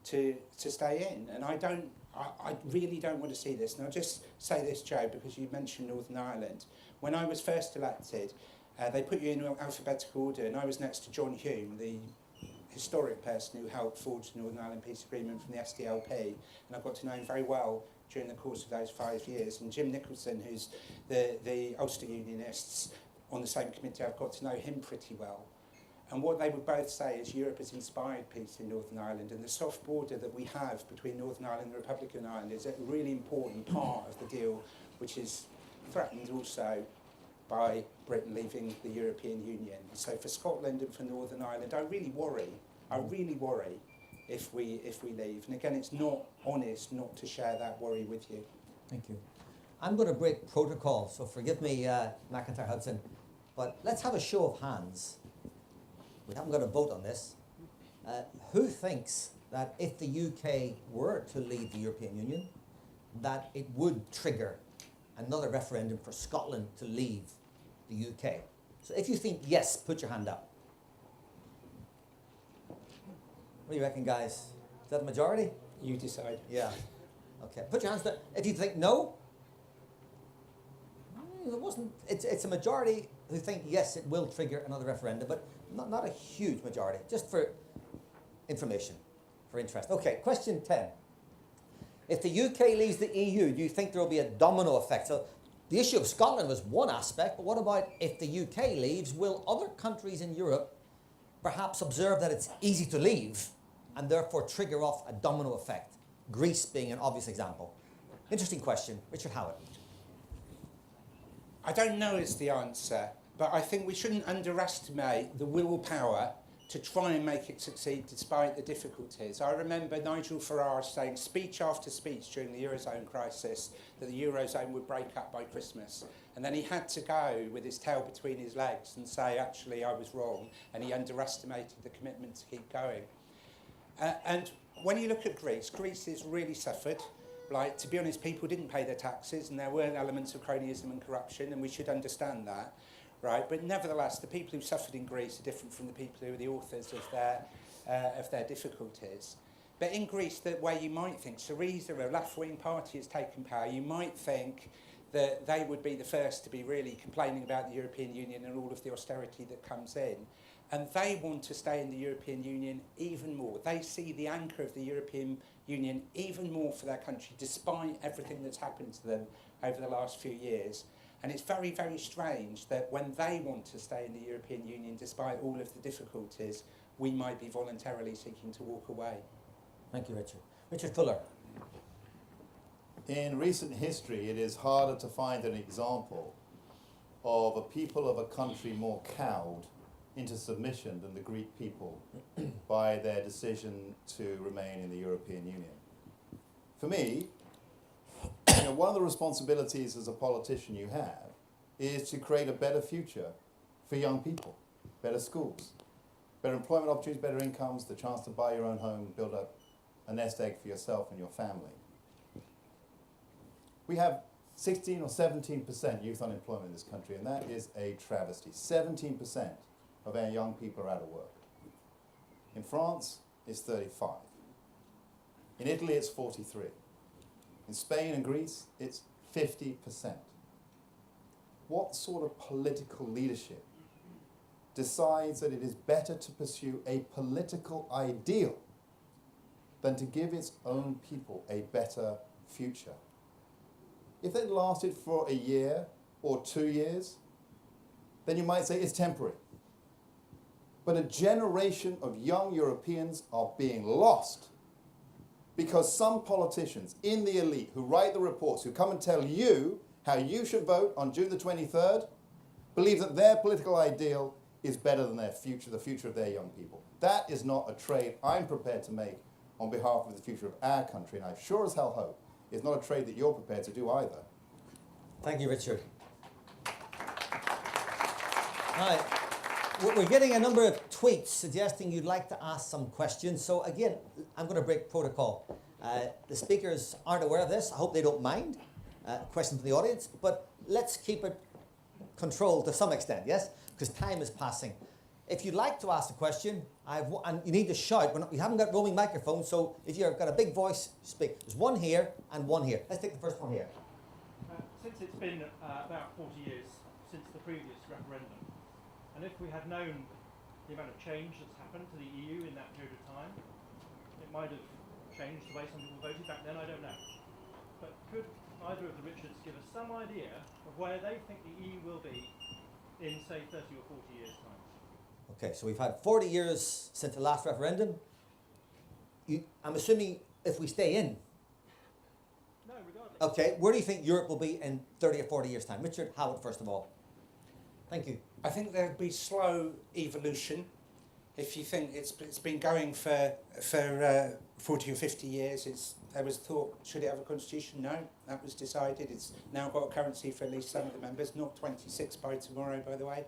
B: to stay in. And I really don't want to see this. And I'll just say this, Joe, because you mentioned Northern Ireland. When I was first elected, they put you in alphabetical order, and I was next to John Hume, the historic person who helped forge the Northern Ireland Peace Agreement from the SDLP, and I got to know him very well during the course of those 5 years. And Jim Nicholson, who's the Ulster Unionists on the same committee, I've got to know him pretty well. And what they would both say is Europe has inspired peace in Northern Ireland, and the soft border that we have between Northern Ireland and the Republic of Ireland is a really important part of the deal, which is threatened also by Britain leaving the European Union. So for Scotland and for Northern Ireland, I really worry if we leave. And again, it's not honest not to share that worry with you.
A: Thank you. I'm going to break protocol, so forgive me, Macintyre, Hudson, but let's have a show of hands. We haven't got a vote on this. Who thinks that if the UK were to leave the European Union, that it would trigger another referendum for Scotland to leave the UK? So if you think yes, put your hand up. What do you reckon, guys? Is that the majority?
B: You decide.
A: Yeah. Okay. Put your hands down. If you think no, it wasn't. It's a majority who think yes, it will trigger another referendum, but not a huge majority. Just for information, for interest. Okay. Question 10. If the UK leaves the EU, do you think there will be a domino effect? So the issue of Scotland was one aspect, but what about if the UK leaves? Will other countries in Europe perhaps observe that it's easy to leave and therefore trigger off a domino effect? Greece being an obvious example. Interesting question. Richard Howitt.
B: I don't know is the answer, but I think we shouldn't underestimate the willpower to try and make it succeed despite the difficulties. I remember Nigel Farage saying speech after speech during the Eurozone crisis that the Eurozone would break up by Christmas. And then he had to go with his tail between his legs and say, actually, I was wrong. And he underestimated the commitment to keep going. And when you look at Greece, Greece has really suffered. Like, to be honest, people didn't pay their taxes, and there were elements of cronyism and corruption, and we should understand that. Right, but nevertheless, the people who suffered in Greece are different from the people who are the authors of their difficulties. But in Greece, where you might think Syriza, a left-wing party, has taken power, you might think that they would be the first to be really complaining about the European Union and all of the austerity that comes in. And they want to stay in the European Union even more. They see the anchor of the European Union even more for their country, despite everything that's happened to them over the last few years. And it's very, very strange that when they want to stay in the European Union, despite all of the difficulties, we might be voluntarily seeking to walk away.
A: Thank you, Richard. Richard Fuller.
C: In recent history, it is harder to find an example of a people of a country more cowed into submission than the Greek people by their decision to remain in the European Union. For me, one of the responsibilities as a politician you have is to create a better future for young people, better schools, better employment opportunities, better incomes, the chance to buy your own home, build up a nest egg for yourself and your family. We have 16 or 17% youth unemployment in this country, and that is a travesty. 17% of our young people are out of work. In France, it's 35. In Italy, it's 43. In Spain and Greece, it's 50%. What sort of political leadership decides that it is better to pursue a political ideal than to give its own people a better future? If it lasted for a year or 2 years, then you might say it's temporary. But a generation of young Europeans are being lost because some politicians in the elite who write the reports, who come and tell you how you should vote on June the 23rd, believe that their political ideal is better than their future, the future of their young people. That is not a trade I'm prepared to make on behalf of the future of our country, and I sure as hell hope it's not a trade that you're prepared to do either.
A: Thank you, Richard. Now, we're getting a number of tweets suggesting you'd like to ask some questions. So again, I'm going to break protocol. The speakers aren't aware of this. I hope they don't mind questions from the audience. But let's keep it controlled to some extent, yes? Because time is passing. If you'd like to ask a question, and you need to shout. We haven't got roaming microphones, so if you've got a big voice, speak. There's one here and one here. Let's take the first one here.
D: Since it's been about 40 years since the previous referendum, and if we had known the amount of change that's happened to the EU in that period of time, it might have changed the way some people voted back then, I don't know. But could either of the Richards give us some idea of where they think the EU will be in, say, 30 or 40 years' time?
A: Okay, so we've had 40 years since the last referendum. I'm assuming if we stay in.
D: No, regardless.
A: Okay, where do you think Europe will be in 30 or 40 years' time? Richard Howitt, first of all. Thank you.
B: I think there'll be slow evolution. If you think it's been going for 40 or 50 years, there was thought, should it have a constitution? No, that was decided. It's now got a currency for at least some of the members, not 26 by tomorrow, by the way.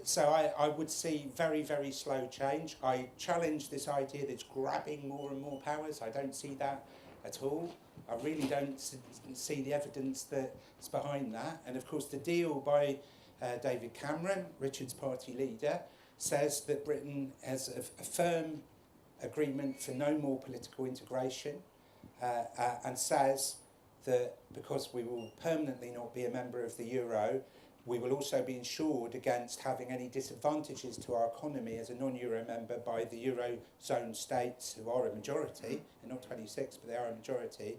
B: So I would see very, very slow change. I challenge this idea that it's grabbing more and more powers. I don't see that at all. I really don't see the evidence that's behind that. And of course, the deal by David Cameron, Richard's party leader, says that Britain has a firm agreement for no more political integration, and says that because we will permanently not be a member of the euro, we will also be insured against having any disadvantages to our economy as a non-euro member by the eurozone states, who are a majority, and not 26, but they are a majority,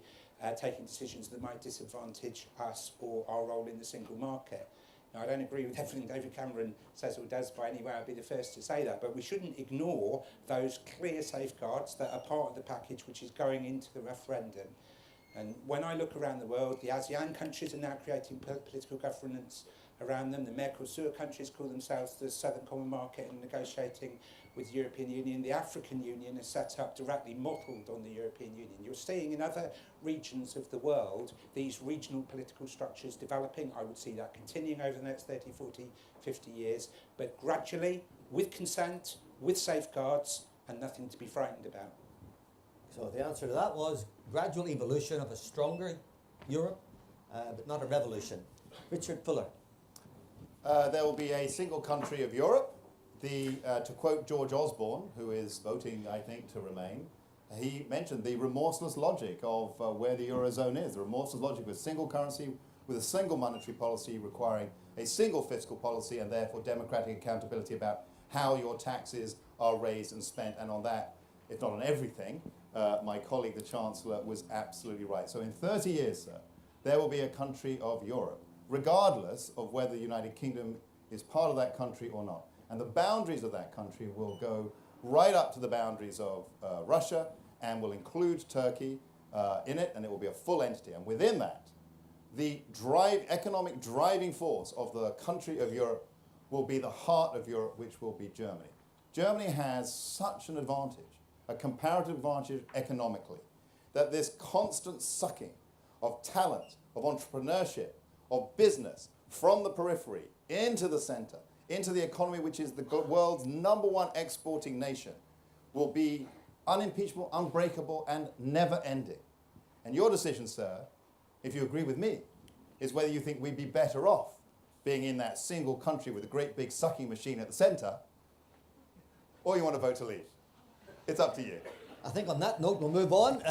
B: taking decisions that might disadvantage us or our role in the single market. Now, I don't agree with everything David Cameron says or does by any way. I'll be the first to say that, but we shouldn't ignore those clear safeguards that are part of the package which is going into the referendum. And when I look around the world, the ASEAN countries are now creating political governance around them. The Mercosur countries call themselves the Southern Common Market and negotiating with the European Union. The African Union is set up directly modelled on the European Union. You're seeing in other regions of the world these regional political structures developing. I would see that continuing over the next 30, 40, 50 years, but gradually, with consent, with safeguards, and nothing to be frightened about.
A: So the answer to that was gradual evolution of a stronger Europe, but not a revolution. Richard Fuller.
C: There will be a single country of Europe. To quote George Osborne, who is voting, I think, to remain, he mentioned the remorseless logic of where the Eurozone is. The remorseless logic with single currency, with a single monetary policy requiring a single fiscal policy and therefore democratic accountability about how your taxes are raised and spent. And on that, if not on everything, my colleague, the Chancellor, was absolutely right. So in 30 years, sir, there will be a country of Europe, regardless of whether the United Kingdom is part of that country or not. And the boundaries of that country will go right up to the boundaries of Russia and will include Turkey in it, and it will be a full entity. And within that, the economic driving force of the country of Europe will be the heart of Europe, which will be Germany. Germany has such an advantage, a comparative advantage economically, that this constant sucking of talent, of entrepreneurship, of business from the periphery into the center, into the economy, which is the world's #1 exporting nation, will be unimpeachable, unbreakable, and never ending. And your decision, sir, if you agree with me, is whether you think we'd be better off being in that single country with a great big sucking machine at the center, or you want to vote to leave. It's up to you.
A: I think on that note, we'll move on.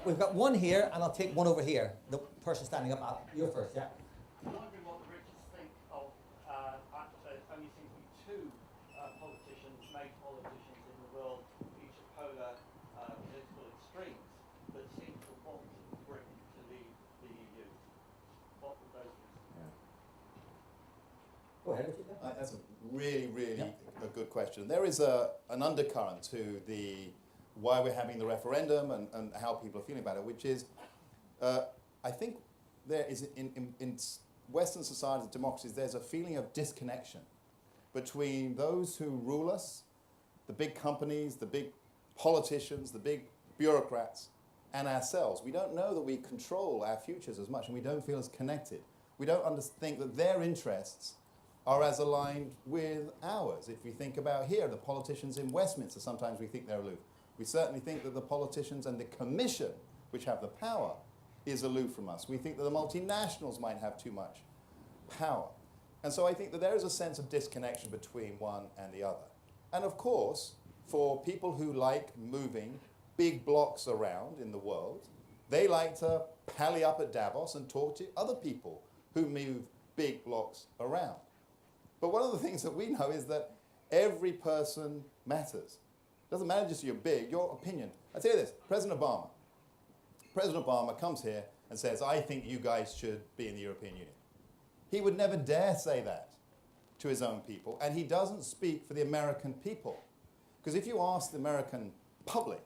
A: We've got one here, and I'll take one over here. The person standing up, you're first, yeah?
E: I'm wondering what the British think of after only seems to be two politicians, major politicians in the world, each at polar political extremes, that seem to want Britain to leave the EU. What would those be?
A: Go ahead, Richard.
C: That's a really a good question. There is an undercurrent to the why we're having the referendum and how people are feeling about it, which is, I think there is, in Western societies, democracies, there's a feeling of disconnection between those who rule us, the big companies, the big politicians, the big bureaucrats, and ourselves. We don't know that we control our futures as much, and we don't feel as connected. We don't think that their interests are as aligned with ours. If we think about here, the politicians in Westminster, sometimes we think they're aloof. We certainly think that the politicians and the commission, which have the power, is aloof from us. We think that the multinationals might have too much power. And so I think that there is a sense of disconnection between one and the other. And of course, for people who like moving big blocks around in the world, they like to pally up at Davos and talk to other people who move big blocks around. But one of the things that we know is that every person matters. It doesn't matter just you're big, your opinion. I tell you this, President Obama comes here and says, I think you guys should be in the European Union. He would never dare say that to his own people, and he doesn't speak for the American people. Because if you ask the American public,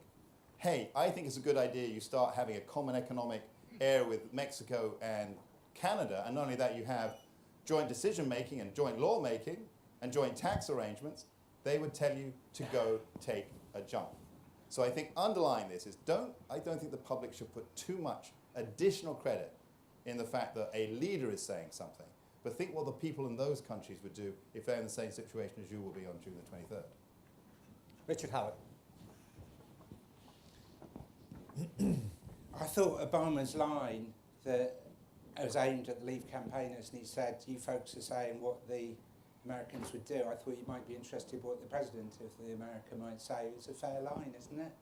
C: hey, I think it's a good idea you start having a common economic area with Mexico and Canada, and not only that, you have joint decision-making and joint law-making and joint tax arrangements, they would tell you to go take a jump. So I think underlying this is I don't think the public should put too much additional credit in the fact that a leader is saying something, but think what the people in those countries would do if they're in the same situation as you will be on June the 23rd.
A: Richard Howitt.
B: I thought Obama's line that was aimed at the Leave campaigners, and he said, you folks are saying what the Americans would do. I thought you might be interested what the President of the America might say. It's a fair line, isn't it?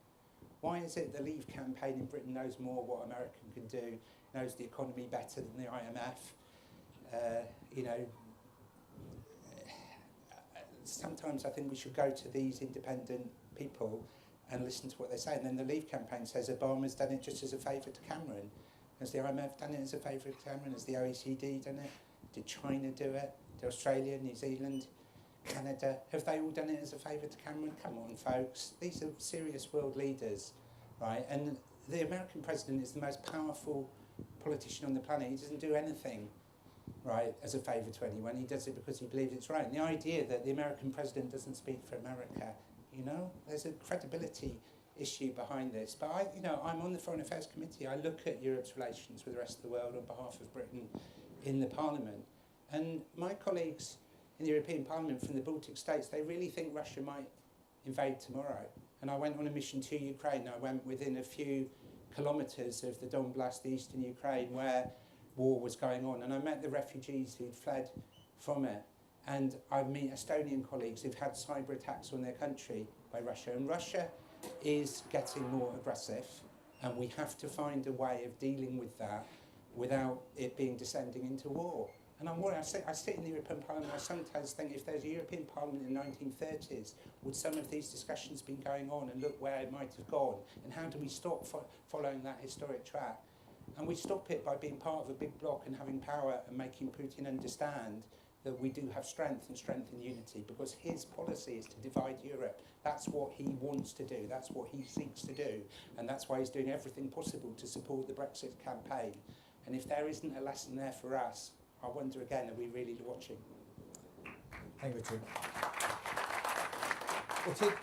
B: Why is it the Leave campaign in Britain knows more what America can do, knows the economy better than the IMF? Sometimes I think we should go to these independent people and listen to what they say. And then the Leave campaign says Obama's done it just as a favour to Cameron. Has the IMF done it as a favour to Cameron? Has the OECD done it? Did China do it? Did Australia, New Zealand, Canada? Have they all done it as a favour to Cameron? Come on, folks. These are serious world leaders, right? And the American president is the most powerful politician on the planet. He doesn't do anything, right, as a favour to anyone. He does it because he believes it's right. And the idea that the American president doesn't speak for America, there's a credibility issue behind this. But I'm on the Foreign Affairs Committee. I look at Europe's relations with the rest of the world on behalf of Britain in the Parliament. And my colleagues in the European Parliament from the Baltic states, they really think Russia might invade tomorrow. And I went on a mission to Ukraine. I went within a few kilometres of the Donbass, the eastern Ukraine, where war was going on. And I met the refugees who'd fled from it. And I meet Estonian colleagues who've had cyber attacks on their country by Russia. And Russia is getting more aggressive. And we have to find a way of dealing with that without it being descending into war. And I'm worried. I sit in the European Parliament. I sometimes think if there's a European Parliament in the 1930s, would some of these discussions been going on, and look where it might have gone? And how do we stop following that historic track? And we stop it by being part of a big bloc and having power and making Putin understand that we do have strength and unity, because his policy is to divide Europe. That's what he wants to do. That's what he seeks to do. And that's why he's doing everything possible to support the Brexit campaign. And if there isn't a lesson there for us, I wonder again, are we really watching?
A: Thank you, Richard. Okay,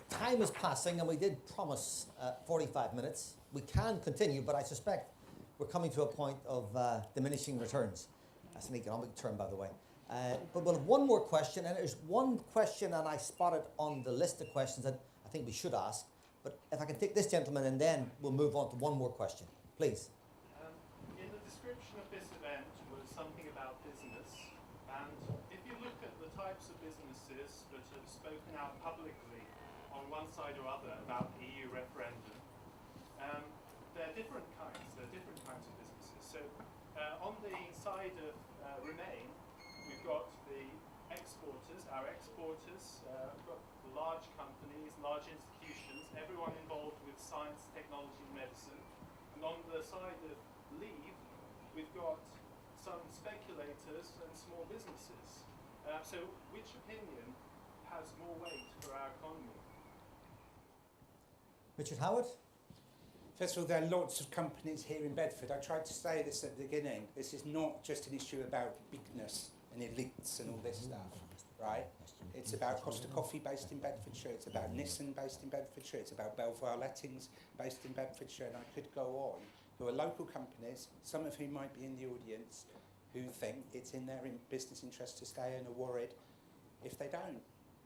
A: time is passing, and we did promise 45 minutes. We can continue, but I suspect we're coming to a point of diminishing returns. That's an economic term, by the way. But we'll have one more question, and there's one question, and I spotted on the list of questions that I think we should ask. But if I can take this gentleman, and then we'll move on to one more question. Please.
F: In the description of this event was something about business, and if you look at the types of businesses that have spoken out publicly on one side or other about the EU referendum, they're different kinds. They're different kinds of businesses. So on the side of Remain, we've got the exporters, our exporters, we've got large companies, large institutions, everyone involved with science, technology, and medicine. And on the side of Leave, we've got some speculators and small businesses. So which opinion has more weight for our economy?
A: Richard Howitt?
B: First of all, there are lots of companies here in Bedford. I tried to say this at the beginning. This is not just an issue about bigness and elites and all this stuff, right? It's about Costa Coffee based in Bedfordshire. It's about Nissan based in Bedfordshire. It's about Belvoir Lettings based in Bedfordshire. And I could go on. Who are local companies, some of whom might be in the audience, who think it's in their business interest to stay and are worried if they don't.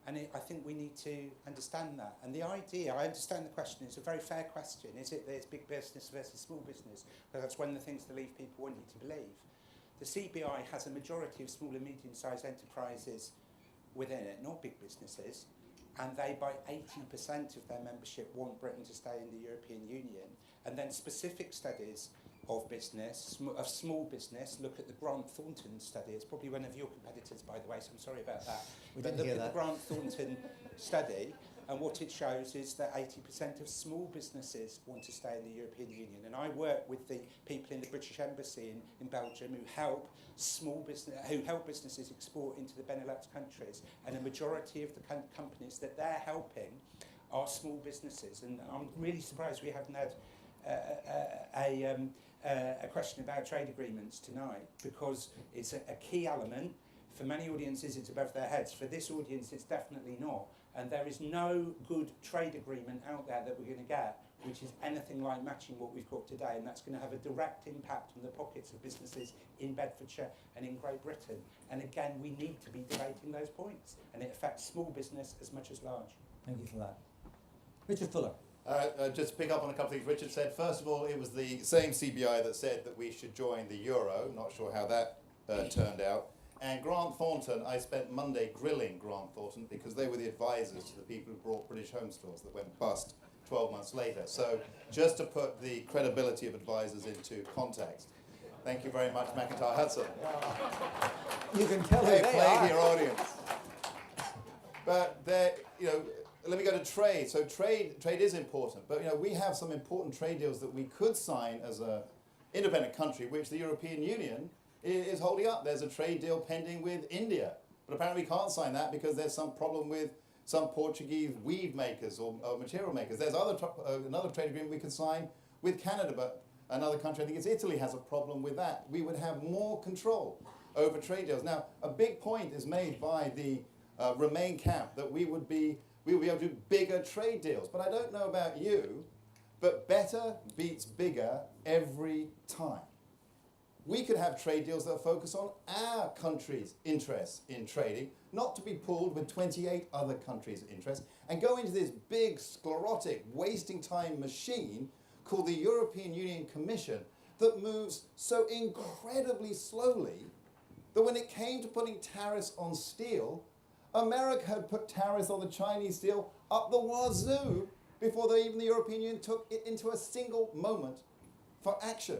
B: And I think we need to understand that. And the idea, I understand the question, it's a very fair question. Is it that it's big business versus small business? Because that's one of the things the Leave people want you to believe. The CBI has a majority of small and medium-sized enterprises within it, not big businesses. And they, by 80% of their membership, want Britain to stay in the European Union. And then specific studies of business, of small business, look at the Grant Thornton study. It's probably one of your competitors, by the way, so I'm sorry about that.
A: We
B: But
A: didn't hear
B: look
A: that.
B: at the Grant Thornton study, and what it shows is that 80% of small businesses want to stay in the European Union. And I work with the people in the British Embassy in Belgium who help businesses export into the Benelux countries. And a majority of the companies that they're helping are small businesses. And I'm really surprised we haven't had a question about trade agreements tonight, because it's a key element. For many audiences, it's above their heads. For this audience, it's definitely not. And there is no good trade agreement out there that we're going to get which is anything like matching what we've got today, and that's going to have a direct impact on the pockets of businesses in Bedfordshire and in Great Britain. And again, we need to be debating those points, and it affects small business as much as large.
A: Thank you for that. Richard Fuller.
C: Just to pick up on a couple of things Richard said. First of all, it was the same CBI that said that we should join the euro. Not sure how that turned out. And Grant Thornton, I spent Monday grilling Grant Thornton because they were the advisors to the people who brought British Home Stores that went bust 12 months later. So just to put the credibility of advisors into context. Thank you very much, Macintyre Hudson.
A: You can tell
C: Hey,
A: who they
C: play
A: are.
C: to your audience. But there, let me go to trade. So trade is important, but we have some important trade deals that we could sign as an independent country, which the European Union is holding up. There's a trade deal pending with India, but apparently we can't sign that because there's some problem with some Portuguese weave makers or material makers. There's another trade agreement we could sign with Canada, but another country, I think it's Italy, has a problem with that. We would have more control over trade deals. Now, a big point is made by the Remain camp that we would be able to do bigger trade deals. But I don't know about you, but better beats bigger every time. We could have trade deals that focus on our country's interests in trading, not to be pooled with 28 other countries' interests, and go into this big, sclerotic, wasting time machine called the European Union Commission that moves so incredibly slowly that when it came to putting tariffs on steel, America had put tariffs on the Chinese steel up the wazoo before even the European Union took it into a single moment for action.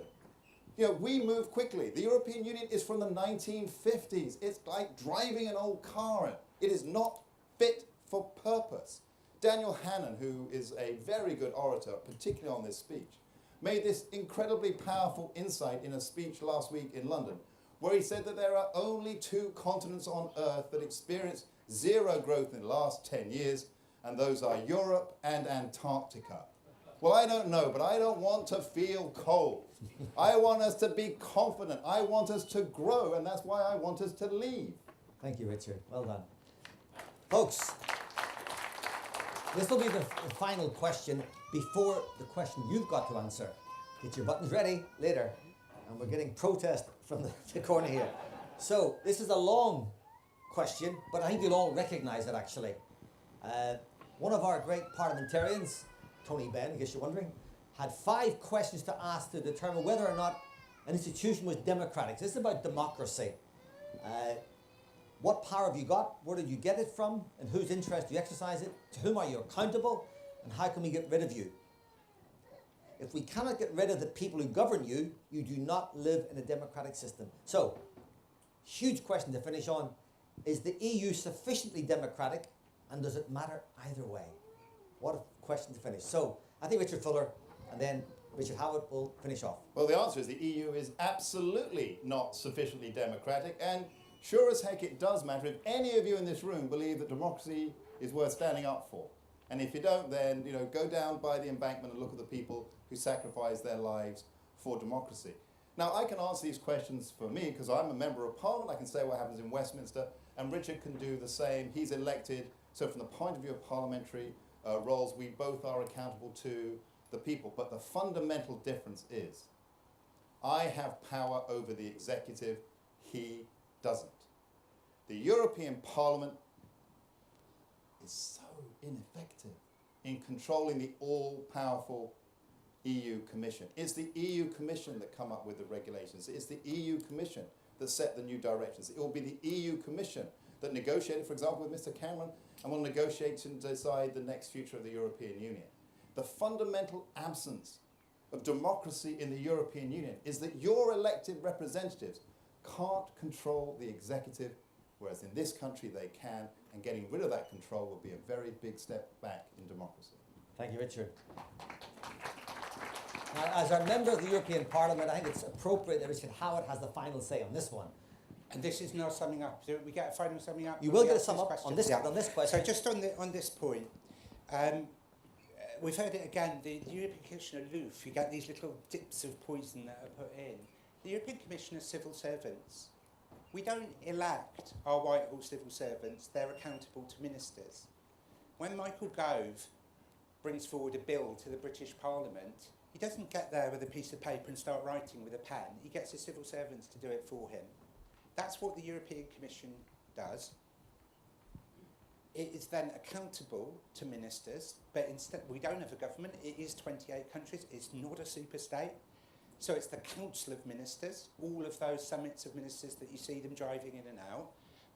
C: We move quickly. The European Union is from the 1950s. It's like driving an old car. It is not fit for purpose. Daniel Hannan, who is a very good orator, particularly on this speech, made this incredibly powerful insight in a speech last week in London, where he said that there are only 2 continents on Earth that experience zero growth in the last 10 years, and those are Europe and Antarctica. Well, I don't know, but I don't want to feel cold. I want us to be confident. I want us to grow, and that's why I want us to leave.
A: Thank you, Richard. Well done. Folks, this will be the final question before the question you've got to answer. Get your buttons ready later. And we're getting protest from the corner here. So this is a long question, but I think you'll all recognise it actually. One of our great parliamentarians, Tony Benn, in case you're wondering, had 5 questions to ask to determine whether or not an institution was democratic. This is about democracy. What power have you got? Where did you get it from? In whose interest do you exercise it? To whom are you accountable? And how can we get rid of you? If we cannot get rid of the people who govern you, you do not live in a democratic system. So, huge question to finish on. Is the EU sufficiently democratic, and does it matter either way? What a question to finish. So, I think Richard Fuller and then Richard Howitt will finish off.
C: Well, the answer is the EU is absolutely not sufficiently democratic, and sure as heck it does matter if any of you in this room believe that democracy is worth standing up for. And if you don't, then go down by the embankment and look at the people who sacrifice their lives for democracy. Now, I can answer these questions for me because I'm a member of Parliament. I can say what happens in Westminster, and Richard can do the same. He's elected, so from the point of view of parliamentary roles, we both are accountable to the people. But the fundamental difference is I have power over the executive, he doesn't. The European Parliament is so ineffective in controlling the all-powerful EU Commission. It's the EU Commission that come up with the regulations. It's the EU Commission that set the new directions. It will be the EU Commission that negotiated, for example, with Mr. Cameron, and will negotiate to decide the next future of the European Union. The fundamental absence of democracy in the European Union is that your elected representatives can't control the executive, whereas in this country they can, and getting rid of that control would be a very big step back in democracy.
A: Thank you, Richard. Now, as a member of the European Parliament, I think it's appropriate that Richard Howitt has the final say on this one.
B: And this is now summing up. Do we get a final summing up?
A: You will get a sum up on this question.
B: So just on this point, we've heard it again, the European Commission aloof, you get these little dips of poison that are put in. The European Commission are civil servants. We don't elect our Whitehall civil servants, they're accountable to ministers. When Michael Gove brings forward a bill to the British Parliament, he doesn't get there with a piece of paper and start writing with a pen. He gets his civil servants to do it for him. That's what the European Commission does. It is then accountable to ministers, but instead we don't have a government. It is 28 countries. It's not a super state. So it's the Council of Ministers, all of those summits of ministers that you see them driving in and out.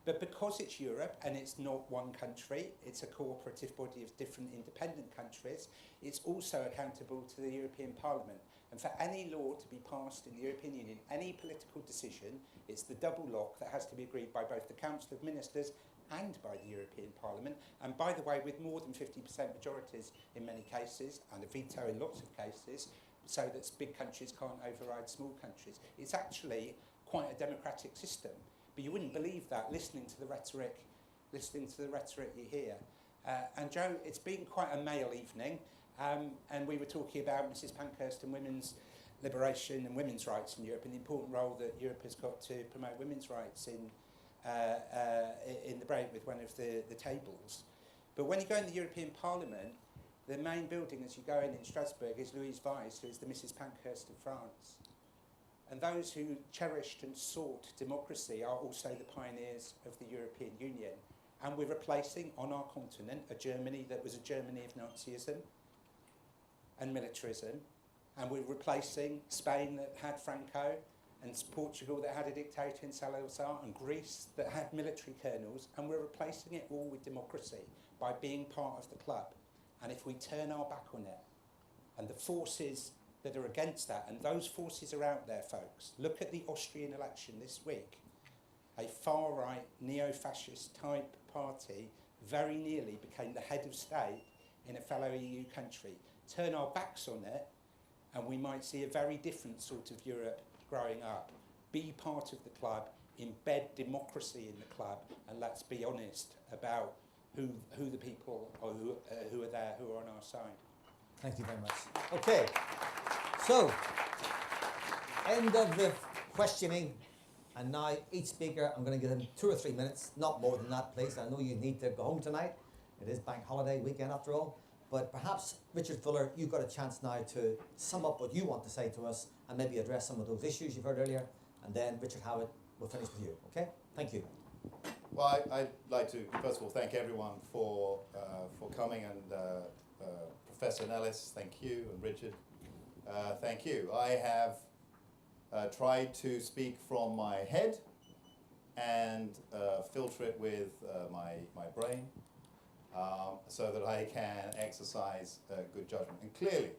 B: But because it's Europe and it's not one country, it's a cooperative body of different independent countries, it's also accountable to the European Parliament. And for any law to be passed in the European Union, any political decision, it's the double lock that has to be agreed by both the Council of Ministers and by the European Parliament. And by the way, with more than 50% majorities in many cases, and a veto in lots of cases, so that big countries can't override small countries. It's actually quite a democratic system. But you wouldn't believe that listening to the rhetoric you hear. And Joe, it's been quite a male evening, and we were talking about Mrs. Pankhurst and women's liberation and women's rights in Europe, and the important role that Europe has got to promote women's rights in the break with one of the tables. But when you go in the European Parliament, the main building as you go in Strasbourg is Louise Weiss, who is the Mrs. Pankhurst of France. And those who cherished and sought democracy are also the pioneers of the European Union. And we're replacing on our continent a Germany that was a Germany of Nazism and militarism. And we're replacing Spain that had Franco, and Portugal that had a dictator in Salazar, and Greece that had military colonels. And we're replacing it all with democracy by being part of the club. And if we turn our back on it, and the forces that are against that, and those forces are out there, folks. Look at the Austrian election this week. A far-right, neo-fascist type party very nearly became the head of state in a fellow EU country. Turn our backs on it, and we might see a very different sort of Europe growing up. Be part of the club, embed democracy in the club, and let's be honest about who the people are who are there, who are on our side.
A: Thank you very much. Okay, so end of the questioning, and now each speaker, I'm going to give them 2 or 3 minutes, not more than that, please. I know you need to go home tonight. It is bank holiday weekend after all. But perhaps, Richard Fuller, you've got a chance now to sum up what you want to say to us and maybe address some of those issues you've heard earlier. And then Richard Howitt will finish with you. Okay? Thank you.
C: Well, I'd like to, first of all, thank everyone for coming, and Professor Ellis, thank you, and Richard, thank you. I have tried to speak from my head and filter it with my brain so that I can exercise good judgment. And clearly,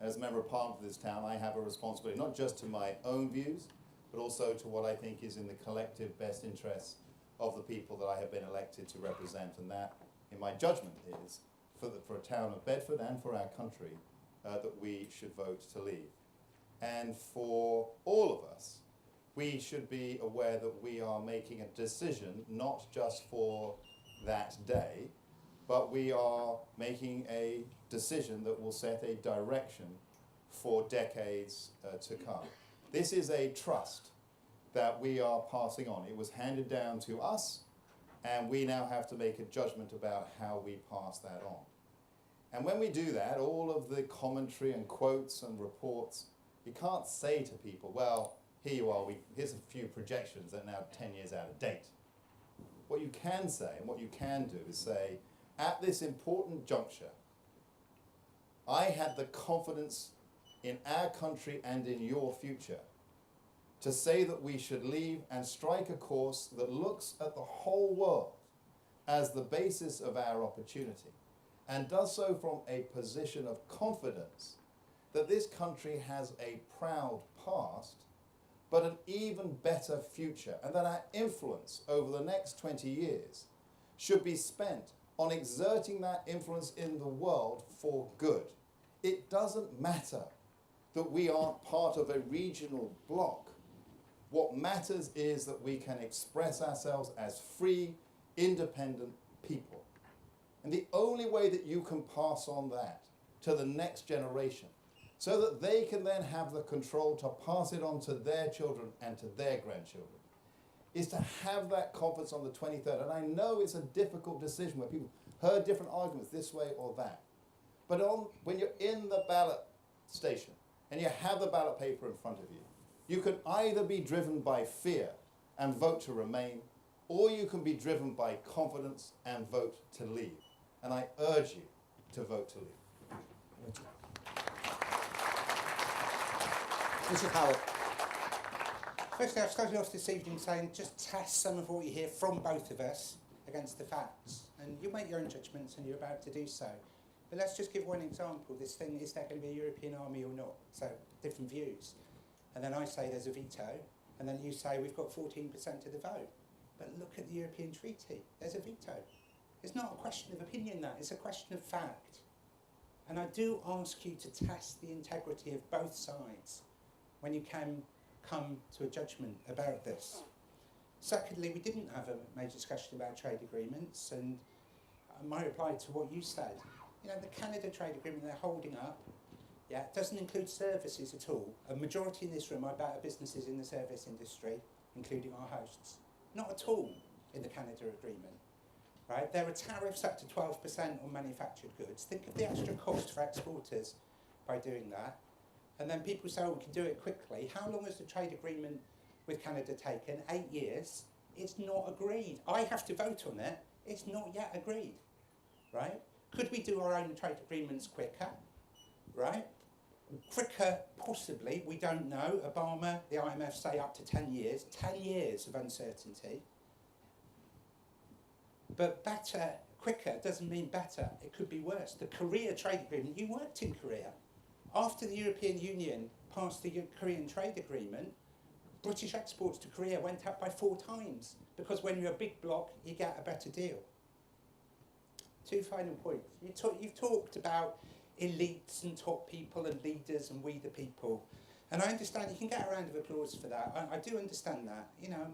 C: as a member of Parliament of this town, I have a responsibility not just to my own views, but also to what I think is in the collective best interests of the people that I have been elected to represent, and that, in my judgment, is for a town of Bedford and for our country that we should vote to leave. And for all of us, we should be aware that we are making a decision not just for that day, but we are making a decision that will set a direction for decades to come. This is a trust that we are passing on. It was handed down to us, and we now have to make a judgment about how we pass that on. And when we do that, all of the commentary and quotes and reports, you can't say to people, well, here you are, here's a few projections that are now 10 years out of date. What you can say and what you can do is say, at this important juncture, I had the confidence in our country and in your future to say that we should leave and strike a course that looks at the whole world as the basis of our opportunity, and does so from a position of confidence that this country has a proud past, but an even better future, and that our influence over the next 20 years should be spent on exerting that influence in the world for good. It doesn't matter that we aren't part of a regional bloc. What matters is that we can express ourselves as free, independent people. And the only way that you can pass on that to the next generation, so that they can then have the control to pass it on to their children and to their grandchildren, is to have that confidence on the 23rd. And I know it's a difficult decision where people heard different arguments this way or that. But when you're in the ballot station and you have the ballot paper in front of you, you can either be driven by fear and vote to remain, or you can be driven by confidence and vote to leave. And I urge you to vote to leave.
A: Richard Howitt.
B: Firstly, I've started off this evening saying just test some of what you hear from both of us against the facts. And you'll make your own judgments, and you're about to do so. But let's just give one example. This thing, is there going to be a European army or not? So, different views. And then I say there's a veto, and then you say we've got 14% of the vote. But look at the European Treaty. There's a veto. It's not a question of opinion, that. It's a question of fact. And I do ask you to test the integrity of both sides when you can come to a judgment about this. Secondly, we didn't have a major discussion about trade agreements, and my reply to what you said, you know, the Canada trade agreement they're holding up, yeah, doesn't include services at all. A majority in this room, I bet, are businesses in the service industry, including our hosts. Not at all in the Canada agreement, right? There are tariffs up to 12% on manufactured goods. Think of the extra cost for exporters by doing that. And then people say, oh, we can do it quickly. How long has the trade agreement with Canada taken? 8 years. It's not agreed. I have to vote on it. It's not yet agreed, right? Could we do our own trade agreements quicker, right? Quicker, possibly, we don't know. Obama, the IMF say up to 10 years. 10 years of uncertainty. But better, quicker doesn't mean better. It could be worse. The Korea trade agreement, you worked in Korea. After the European Union passed the Korean trade agreement, British exports to Korea went up by 4 times, because when you're a big bloc, you get a better deal. 2 final points. You've talked about elites and top people and leaders and we the people. And I understand you can get a round of applause for that. I do understand that. You know,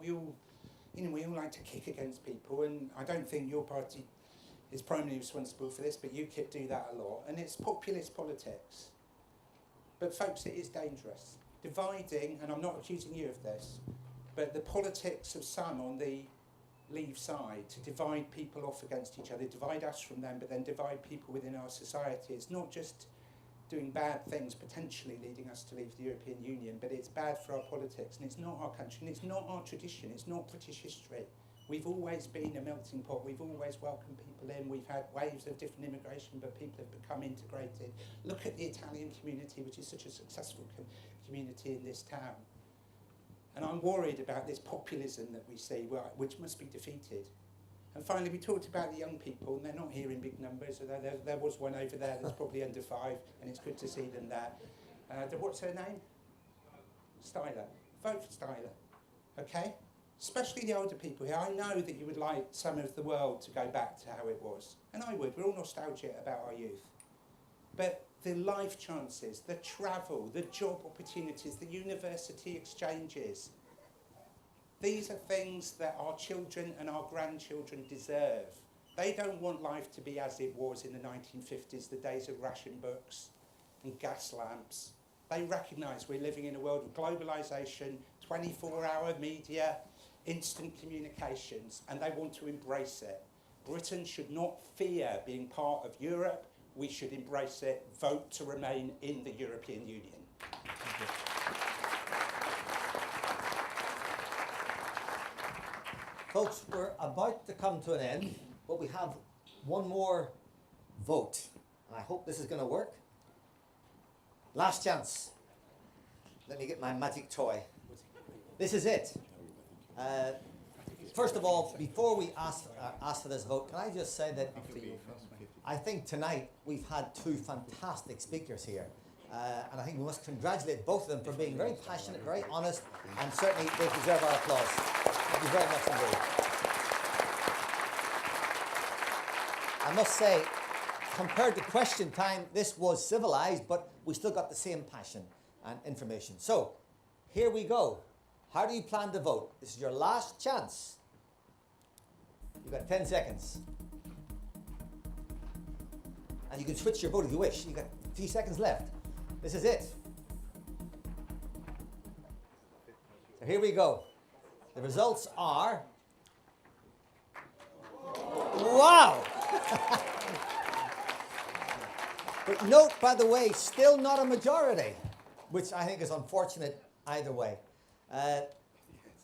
B: we all like to kick against people, and I don't think your party is primarily responsible for this, but UKIP do that a lot, and it's populist politics. But folks, it is dangerous. Dividing, and I'm not accusing you of this, but the politics of some on the Leave side to divide people off against each other, divide us from them, but then divide people within our society. It's not just doing bad things, potentially leading us to leave the European Union, but it's bad for our politics, and it's not our country, and it's not our tradition, it's not British history. We've always been a melting pot, we've always welcomed people in, we've had waves of different immigration, but people have become integrated. Look at the Italian community, which is such a successful community in this town. And I'm worried about this populism that we see, which must be defeated. And finally, we talked about the young people, and they're not here in big numbers, although there was one over there that's probably under 5, and it's good to see them there. What's her name? Styler. Vote for Styler, okay? Especially the older people here. I know that you would like some of the world to go back to how it was, and I would. We're all nostalgic about our youth. But the life chances, the travel, the job opportunities, the university exchanges, these are things that our children and our grandchildren deserve. They don't want life to be as it was in the 1950s, the days of ration books and gas lamps. They recognise we're living in a world of globalisation, 24-hour media, instant communications, and they want to embrace it. Britain should not fear being part of Europe. We should embrace it. Vote to remain in the European Union.
A: Folks, we're about to come to an end, but we have one more vote. And I hope this is going to work. Last chance. Let me get my magic toy. This is it. First of all, before we ask for this vote, can I just say that I think tonight we've had 2 fantastic speakers here. And I think we must congratulate both of them for being very passionate, very honest, and certainly they deserve our applause. Thank you very much indeed. I must say, compared to question time, this was civilized, but we still got the same passion and information. So, here we go. How do you plan to vote? This is your last chance. You've got 10 seconds. And you can switch your vote if you wish. You've got 3 seconds left. This is it. So here we go. The results are... Wow! But note, by the way, still not a majority, which I think is unfortunate either way.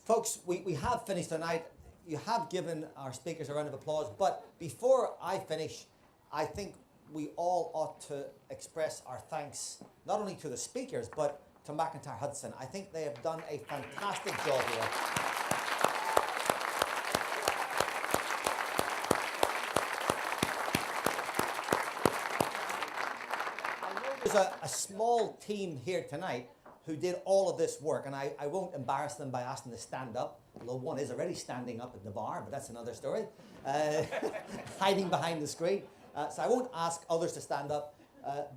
A: Folks, we have finished tonight. You have given our speakers a round of applause, but before I finish, I think we all ought to express our thanks, not only to the speakers, but to Macintyre Hudson. I think they have done a fantastic job here. I know there's a small team here tonight who did all of this work, and I won't embarrass them by asking them to stand up, although one is already standing up at the bar, but that's another story, hiding behind the screen. So I won't ask others to stand up,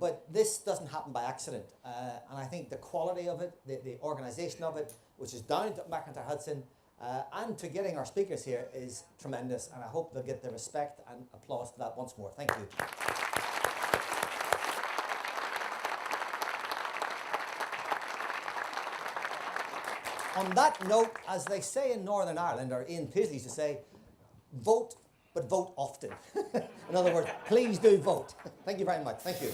A: but this doesn't happen by accident. And I think the quality of it, the organisation of it, which is down to Macintyre Hudson, and to getting our speakers here is tremendous, and I hope they'll get the respect and applause for that once more. Thank you. On that note, as they say in Northern Ireland, or Ian Pisley used to say, vote, but vote often. In other words, please do vote. Thank you very much. Thank you.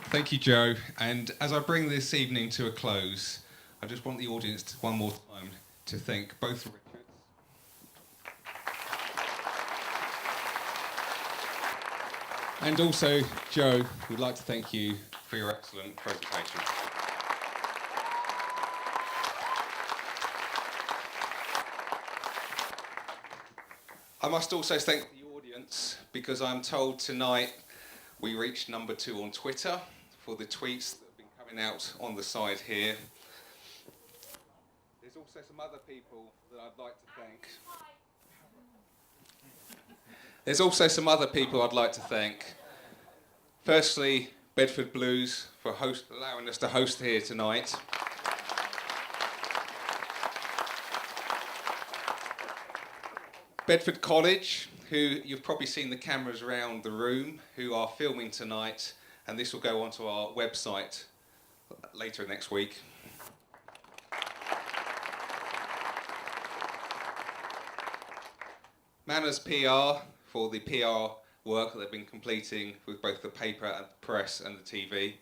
G: Thank you, Joe. And as I bring this evening to a close, I just want the audience to, one more time to thank both Richards and also Joe. We'd like to thank you for your excellent presentation. I must also thank the audience, because I'm told tonight we reached number 2 on Twitter for the tweets that have been coming out on the side here. There's also some other people that I'd like to thank. There's also some other people I'd like to thank. Firstly, Bedford Blues for allowing us to host here tonight. Bedford College, who you've probably seen the cameras around the room, who are filming tonight, and this will go onto our website later next week. Manners PR for the PR work that they've been completing with both the paper and the press and the TV.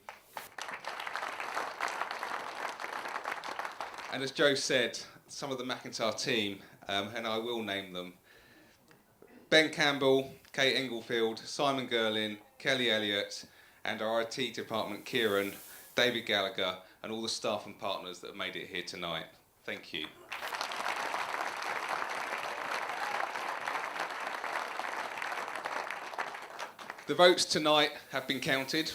G: And as Joe said, some of the Macintyre team, and I will name them: Ben Campbell, Kate Englefield, Simon Gerlin, Kelly Elliott, and our IT department, Kieran, David Gallagher, and all the staff and partners that have made it here tonight. Thank you. The votes tonight have been counted,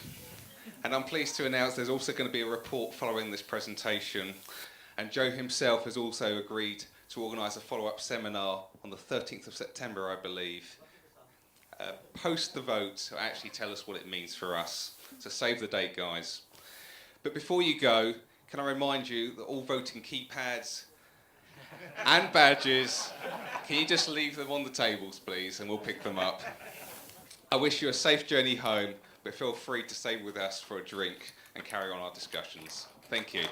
G: and I'm pleased to announce there's also going to be a report following this presentation. And Joe himself has also agreed to organise a follow-up seminar on the 13th of September, I believe. Post the vote to actually tell us what it means for us. So save the date, guys. But before you go, can I remind you that all voting keypads and badges, can you just leave them on the tables, please, and we'll pick them up. I wish you a safe journey home, but feel free to stay with us for a drink and carry on our discussions. Thank you.